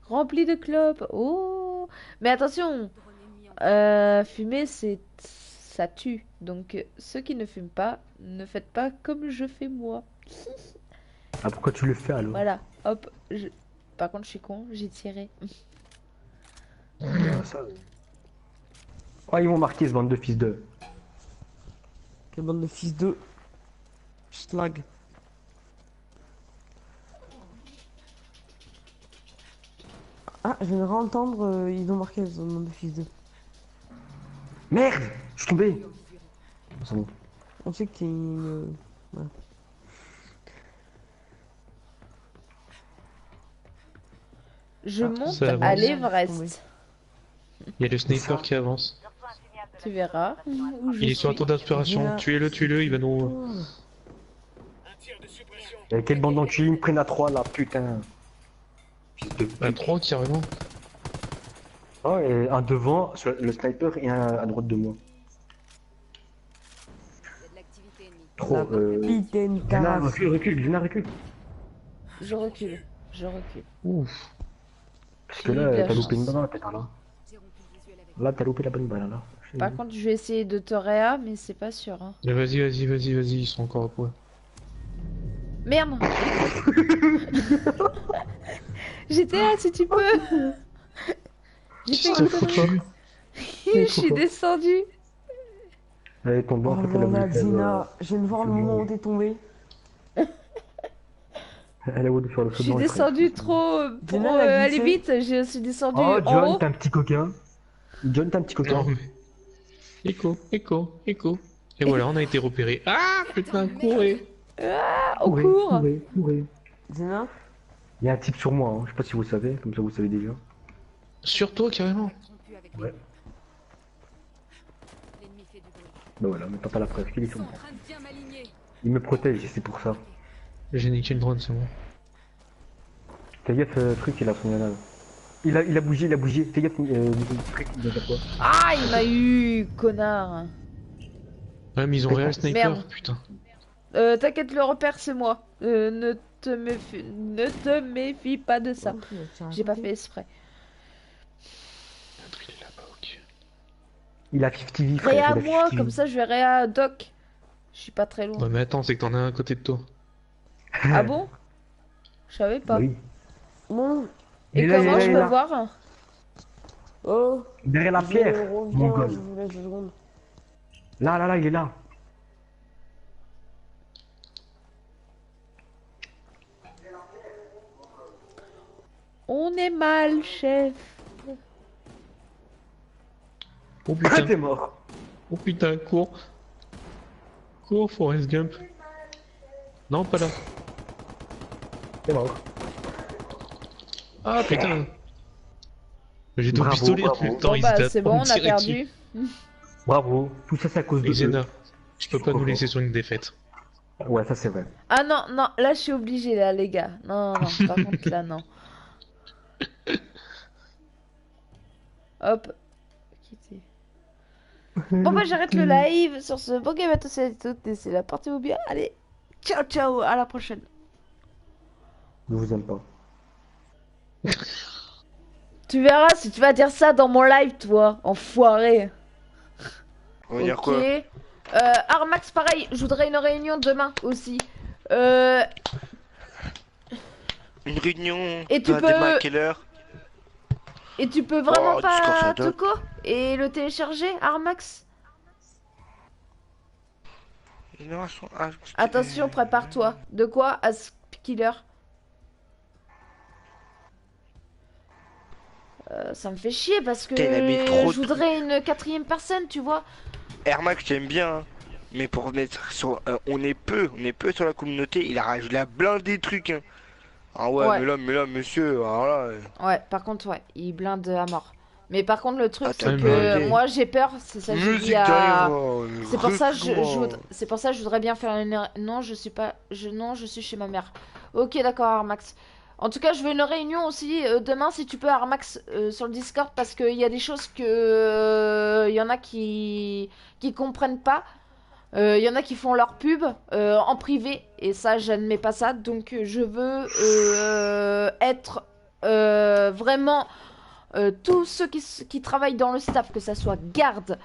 Rempli de clopes. Oh. Mais attention, fumer, ça tue. Donc, ceux qui ne fument pas, ne faites pas comme je fais moi. Ah pourquoi tu le fais alors? Voilà, hop. Par contre, je suis con, j'ai tiré. Ah, ça, oh ils vont marquer ce bande de fils de. Quelle bande de fils de... Slag. Ah, je viens de réentendre, ils ont marqué le bande de fils de... Merde. Je suis tombé. C'est bon. On sait que t'es une... Voilà. Je monte ça avance. à l'Everest. Il y a le sniper qui avance. Tu verras où je Il est sur un suis. tour d'inspiration. Bien. Tuez-le, il va nous. Quelle bande d'enculés ils me prennent à 3 là, putain. Fils de À pute. 3 carrément. Oh, et un devant, sur le sniper et un à droite de moi. Il y a de l'activité ennemie. Trop, Capitaine Glenn, Carafe. recule, Glenn, recule. Je recule, je recule. Ouf. Parce que J'ai eu de là, la t'as loupé chance. une balle là, putain là. J'ai rompu le visuel avec Là, t'as loupé la bonne balle là. Par contre, je vais essayer de te réa, mais c'est pas sûr. Hein. Mais vas-y, ils sont encore à quoi. Merde. GTA, si tu peux. J'ai fait Qu'est-ce une que t'as connerie. foutu? Je suis descendu. Elle est tombée Oh en fait, elle a là voulu là, faire, Zina, je viens de voir le c'est moment bon. où t'es tombé. Elle a voulu faire le Je feu suis blanc, descendu frère. trop pour Jenna, elle a aller glissé. vite. Je suis descendu Oh, en John, haut. t'es un petit coquin. John, t'es un petit coquin. Non mais. Écho. Et voilà, on a été repéré. Ah putain, courez. Ah, au Courez, cours. courez. Zina, Il y a un type sur moi, hein. Je sais pas si vous le savez, comme ça vous le savez déjà. Sur toi carrément. rompu avec Ouais. l'ennemi fait du bruit. Bah voilà, mais t'as pas la preuve qu'il est Ils sur sont moi. en train de bien m'aligner. Il me protège, et c'est pour ça. J'ai niqué le drone, c'est bon. Fais gaffe, truc, il a son grenade. Il a bougé. Fais gaffe, truc, il a quoi. Ah, il m'a eu, connard. Ouais, mais ils ont réel sniper, Merde. putain. T'inquiète, le repère, c'est moi. Ne te méfie pas de ça. J'ai pas fait exprès. Il est là-bas, ok. Il a 50 vies, frère. Réa il a moi, 50 comme vies. ça je vais réa Doc. Je suis pas très loin. Ouais, mais attends, c'est que t'en as un à côté de toi. Ah bon? Je savais pas. Bah oui. bon, Et Il est là, comment il est je là, il est peux là. voir? oh, Derrière la pierre, je mon reviens, gars. je vous laisse 2 secondes. Là, il est là. On est mal, chef. Oh Ah, putain, t'es mort. oh putain, cours. Cours, Forrest Gump. Non, pas là. C'est mort. Ah putain. J'étais au Bravo, pistolet bravo. depuis le temps, Bon ils bah étaient à c'est trois bon, me on a tirer dessus. perdu. Bravo. Tout ça, c'est à cause de eux. Xena, tu peux pas nous Bravo. laisser sur une défaite. Ouais, ça, c'est vrai. Ah non, non, là je suis obligée là les gars. Non, non, par contre là non. Hop. Quitter. Bon bah j'arrête le live sur ce bon game à tous et à toutes et c'est la partie au bien. Allez, ciao ciao, à la prochaine. Je vous aime pas. Tu verras si tu vas dire ça dans mon live toi, enfoiré. On va dire Ok. quoi? Armax pareil, je voudrais une réunion demain aussi. Une réunion. Et tu T'as démarré à peux- quelle heure? Et tu peux vraiment Oh, Discord, pas ça dope. Toco et le télécharger, Armax? Génération H. Attention, prépare-toi. De quoi? As Killer. Ça me fait chier parce que Putain, il a mis trop de je voudrais une quatrième personne, tu vois. Air Max, j'aime bien, hein. Mais pour mettre sur. On est peu sur la communauté. Il a rajouté la blinde des trucs, hein. Ah ouais, Ouais. mais là, monsieur, alors là. Ouais, par contre, ouais, il blinde à mort. Mais par contre, le truc, Ah, c'est t'as que blindé. moi j'ai peur, c'est ça que j'ai dit Musique à. derrière, C'est pour ça que recrutement. c'est pour ça que je voudrais bien faire une. Non, je suis pas. Non, je suis chez ma mère. Ok, d'accord, Armax. En tout cas, je veux une réunion aussi demain si tu peux, Armax, sur le Discord parce qu'il y a des choses que. Il y en a qui comprennent pas. Il y en a qui font leur pub en privé et ça, j'admets pas ça. Donc, je veux être vraiment tous ceux qui travaillent dans le staff, que ça soit garde,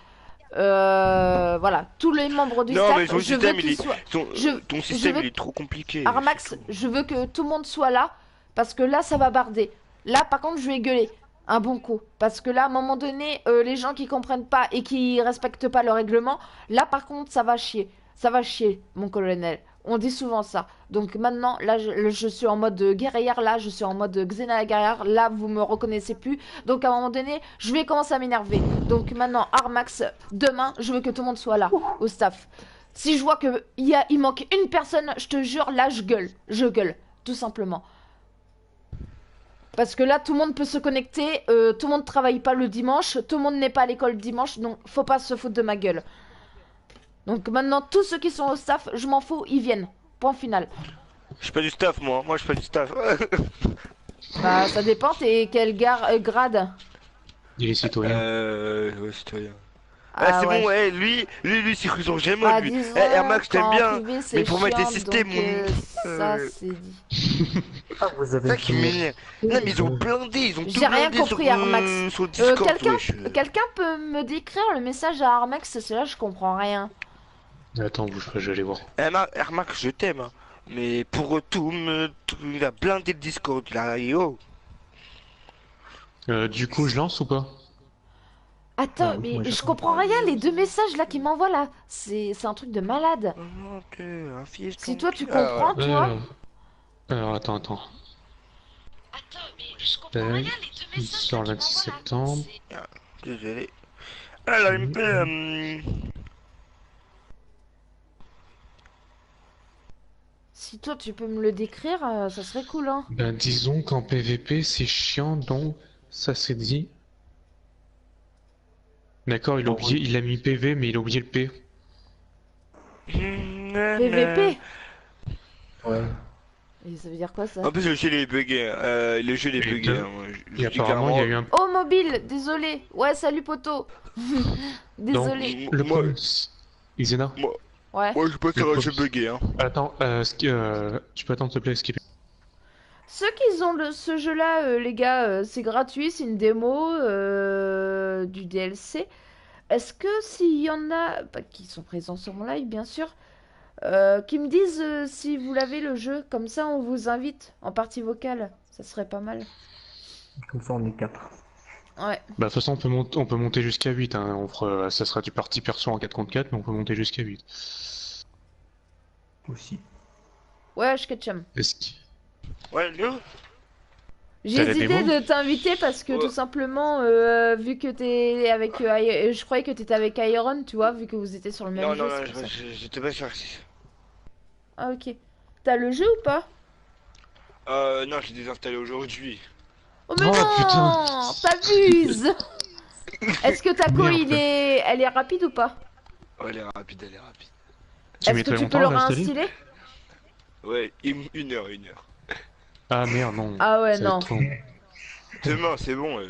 voilà, tous les membres du Non, staff, mais ton je veux système, qu'ils soient. ton je système, veux- il est trop compliqué. Armax, c'est tout. je veux que tout le monde soit là parce que là, ça va barder. Là, par contre, je vais gueuler un bon coup parce que là, à un moment donné, les gens qui comprennent pas et qui respectent pas le règlement, là, par contre, ça va chier. Ça va chier, mon colonel. On dit souvent ça. Donc maintenant, là, je suis en mode guerrière. Là, je suis en mode Xena la guerrière. Là, vous me reconnaissez plus. Donc à un moment donné, je vais commencer à m'énerver. Donc maintenant, Armax, demain, je veux que tout le monde soit là, au staff. Si je vois que il manque une personne, je te jure, là, je gueule. Je gueule, tout simplement. Parce que là, tout le monde peut se connecter. Tout le monde travaille pas le dimanche. Tout le monde n'est pas à l'école dimanche. Donc, faut pas se foutre de ma gueule. Donc maintenant, tous ceux qui sont au staff, je m'en fous, ils viennent. Point final. Je suis pas du staff, moi. Moi, je suis pas du staff. Bah, ça dépend, t'es quel grade? Il est citoyen. Ouais, citoyen. Ah, c'est ouais. bon, ouais, lui, c'est cruisant, j'aime Bah, lui. disons, Air Max, t'aimes qu'en bien. privé, c'est Mais pour mettre les chiant, systèmes, donc, ça, c'est dit. Ah, vous C'est avez ça qui m'énerve. Non, mais ils ont blindé, ils ont tout J'ai rien blindé compris, sur, Armax. sur Discord, wesh. Quelqu'un peut me décrire le message à Armax? Parce que là, je comprends rien. Attends, bouge pas, je vais aller voir. Air Max, je t'aime, hein. Mais pour il a blindé le Discord, là, yo. Du coup, je lance ou pas? Attends, Ah oui, mais moi, je j'attends. comprends rien, les deux messages là qu'il m'envoie là. C'est un truc de malade. Oh, t'es un fils Si ton toi, cul. tu comprends, toi. Alors, attends. Attends, mais je comprends rien, les deux Il messages sort là le qu'il 26 m'envoie là. septembre. Désolé. Alors, il me plaît, Si toi, tu peux me le décrire, ça serait cool, hein. Ben, disons qu'en PVP, c'est chiant, donc ça c'est dit. D'accord, il a oublié, il a mis PV, mais il a oublié le P. PVP. Ouais. Et ça veut dire quoi, ça? En plus, le jeu il est bugué. Le jeu il est Et bugué. deux. Hein. Je Et dis apparemment, il y a eu un. Oh, mobile, désolé. Ouais, salut, poteau. Désolé. Le Moi- problème. Xena, Ouais. Moi, je peux faire Le un jeu problème- bugué. Hein. attends, tu peux attendre, s'il te plaît, skip. Ceux qui ont ce jeu-là, les gars, c'est gratuit, c'est une démo du DLC. Est-ce que s'il y en a, bah, qui sont présents sur mon live, bien sûr, qui me disent si vous l'avez le jeu, comme ça on vous invite en partie vocale, ça serait pas mal. Comme ça, on est 4. Ouais. Bah, de toute façon, on peut monter jusqu'à 8, hein. Ça sera du parti perso en 4 contre 4, mais on peut monter jusqu'à 8. Aussi. Ouais, je ketchum. Est-ce que- Ouais, Léo. J'ai T'as la hésité démo de t'inviter parce que Ouais. tout simplement, vu que t'es avec, je croyais que t'étais avec Iron, tu vois, vu que vous étiez sur le même Non, jeu. non, c'est non, pour ça. j'étais pas sûr. Ah ok. T'as le jeu ou pas? Non, je l'ai désinstallé aujourd'hui. Oh mais Oh, non, putain. t'abuses. Est-ce que ta co, Merde. elle est rapide ou pas? Oh, elle est rapide, elle est rapide. Tu Est-ce que mettrais tu peux longtemps le à l'installer? réinstaller? Ouais, une heure, une heure. Ah merde, non. Ah ouais, Ça va être non. trop. Demain, c'est bon.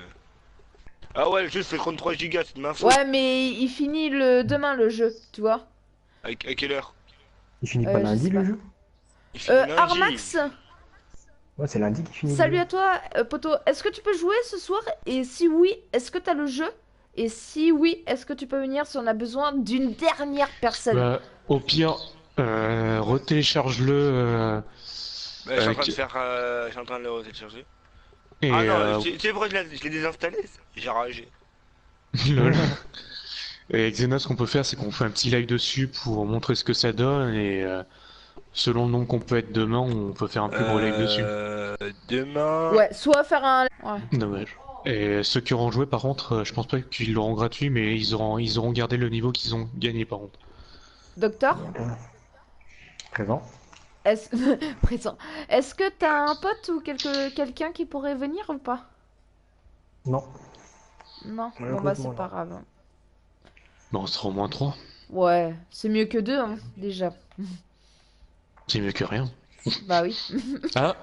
Ah ouais, le jeu fait 33 gigas, c'est de ma faute. Ouais, mais il finit demain le jeu, tu vois. À quelle heure? Il finit pas Je lundi sais le pas. jeu? Il finit lundi. Armax, Ouais, c'est lundi qui finit le salut jeu. à toi, poto. Est-ce que tu peux jouer ce soir? Et si oui, est-ce que t'as le jeu? Et si oui, est-ce que tu peux venir si on a besoin d'une dernière personne? Bah, au pire, retélécharge-le Bah, je suis en train de que- faire. Je suis en train de le télécharger. et Ah non, tu sais pourquoi je l'ai désinstallé? J'ai ragé. lol. Et avec Xenos, ce qu'on peut faire, c'est qu'on fait un petit live dessus pour montrer ce que ça donne et selon le nombre qu'on peut être demain, on peut faire un plus gros live dessus. Demain. Ouais, soit faire un... Ouais. Dommage. Et ceux qui auront joué, par contre, je pense pas qu'ils l'auront gratuit, mais ils auront gardé le niveau qu'ils ont gagné, par contre. Docteur? Présent. Est-ce... Présent. Est-ce que t'as un pote ou quelqu'un qui pourrait venir ou pas? Non. Non? Bon bah Malheureusement, c'est pas non. grave. Bon, on sera au moins 3. Ouais, c'est mieux que deux, hein, déjà. C'est mieux que rien. Bah oui. Ah,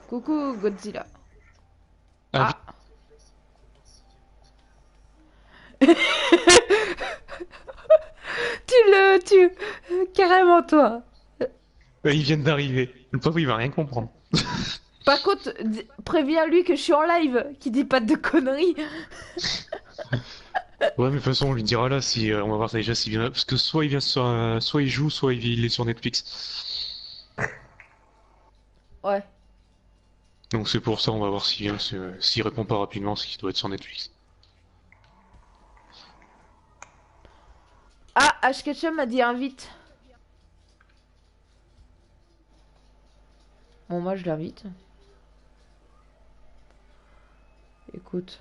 Coucou Godzilla. ah, Ah. Carrément toi. ils viennent d'arriver. Le pauvre, il va rien comprendre. Par contre, préviens-lui que je suis en live, qu'il dit pas de conneries. Ouais, mais de toute façon, on lui dira là si on va voir ça déjà s'il vient. Parce que soit il vient sur, soit il joue, soit il est sur Netflix. Ouais. Donc c'est pour ça, on va voir s'il vient. S'il répond pas rapidement, c'est qu'il doit être sur Netflix. Ah, Ashketchum m'a dit invite. Bon, moi je l'invite. Écoute.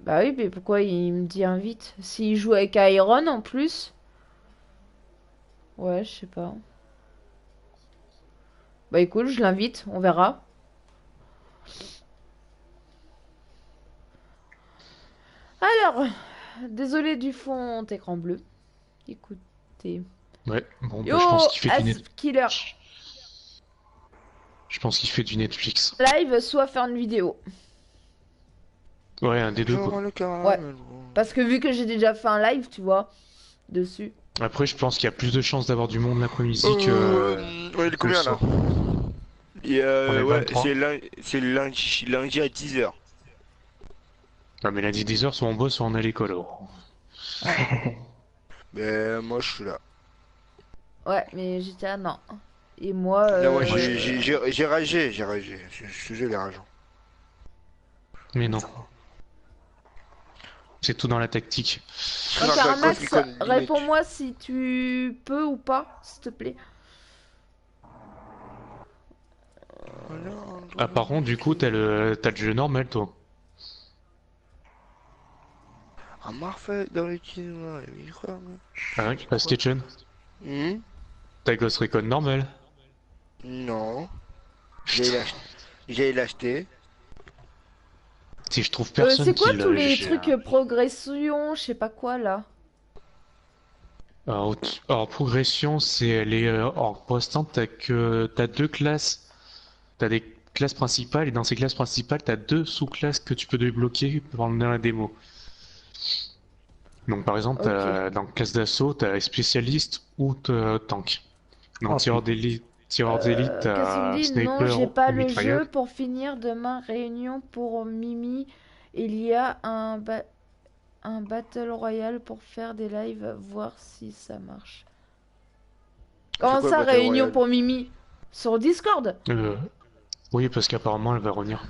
Bah oui, mais pourquoi il me dit invite? S'il joue avec Iron en plus? Ouais, je sais pas. Bah écoute, je l'invite, on verra. Alors, désolé du fond écran bleu. Écoutez. Ouais, bon, bah, Yo, je pense qu'il fait du Killer. Je pense qu'il fait du Netflix. Live, soit faire une vidéo. Ouais, un des deux, quoi. Genre le caramel, gros. Parce que vu que j'ai déjà fait un live, tu vois, dessus. Après, je pense qu'il y a plus de chances d'avoir du monde l'après-midi que. Ouais, il est combien le là? soir. Et On est ouais, 23. c'est lundi à 10h. Ah, mais lundi 10h, soit on bosse, soit on est à l'école. Alors. Mais moi je suis là. Ouais, mais GTA, non. Et moi, Là, moi moi, j'ai ragé, j'ai ragé. Je suis les rageants. Mais non. C'est tout dans la tactique. donc, Non, Armax, Ghost Recon Limite. réponds-moi si tu peux ou pas, s'il te plaît. Ah, par contre, du coup, t'as le jeu normal, toi. Ah, Marfait dans les cinémas, il croit, moi. Hein, la Station. T'as Ghost Recon normal. Non. J'ai l'acheté. Si je trouve personne C'est quoi qui tous l'a, les j'ai- trucs progression, je sais pas quoi là? Alors, progression, c'est les. Alors, pour l'instant, t'as deux classes. T'as des classes principales, et dans ces classes principales, t'as deux sous-classes que tu peux débloquer pendant la démo. Donc, par exemple, Ok. dans classe d'assaut, t'as spécialiste ou tank. Dans Oh, tireur d'élite, Qu'est-ce qu'il t'as me dit? Non, sniper j'ai pas ou le mitrailleur. jeu pour finir demain. Réunion pour Mimi. Il y a un Battle Royale pour faire des lives, voir si ça marche. Comment quoi, ça, Battle réunion Royale? pour Mimi? Sur Discord? Oui, parce qu'apparemment, elle va revenir.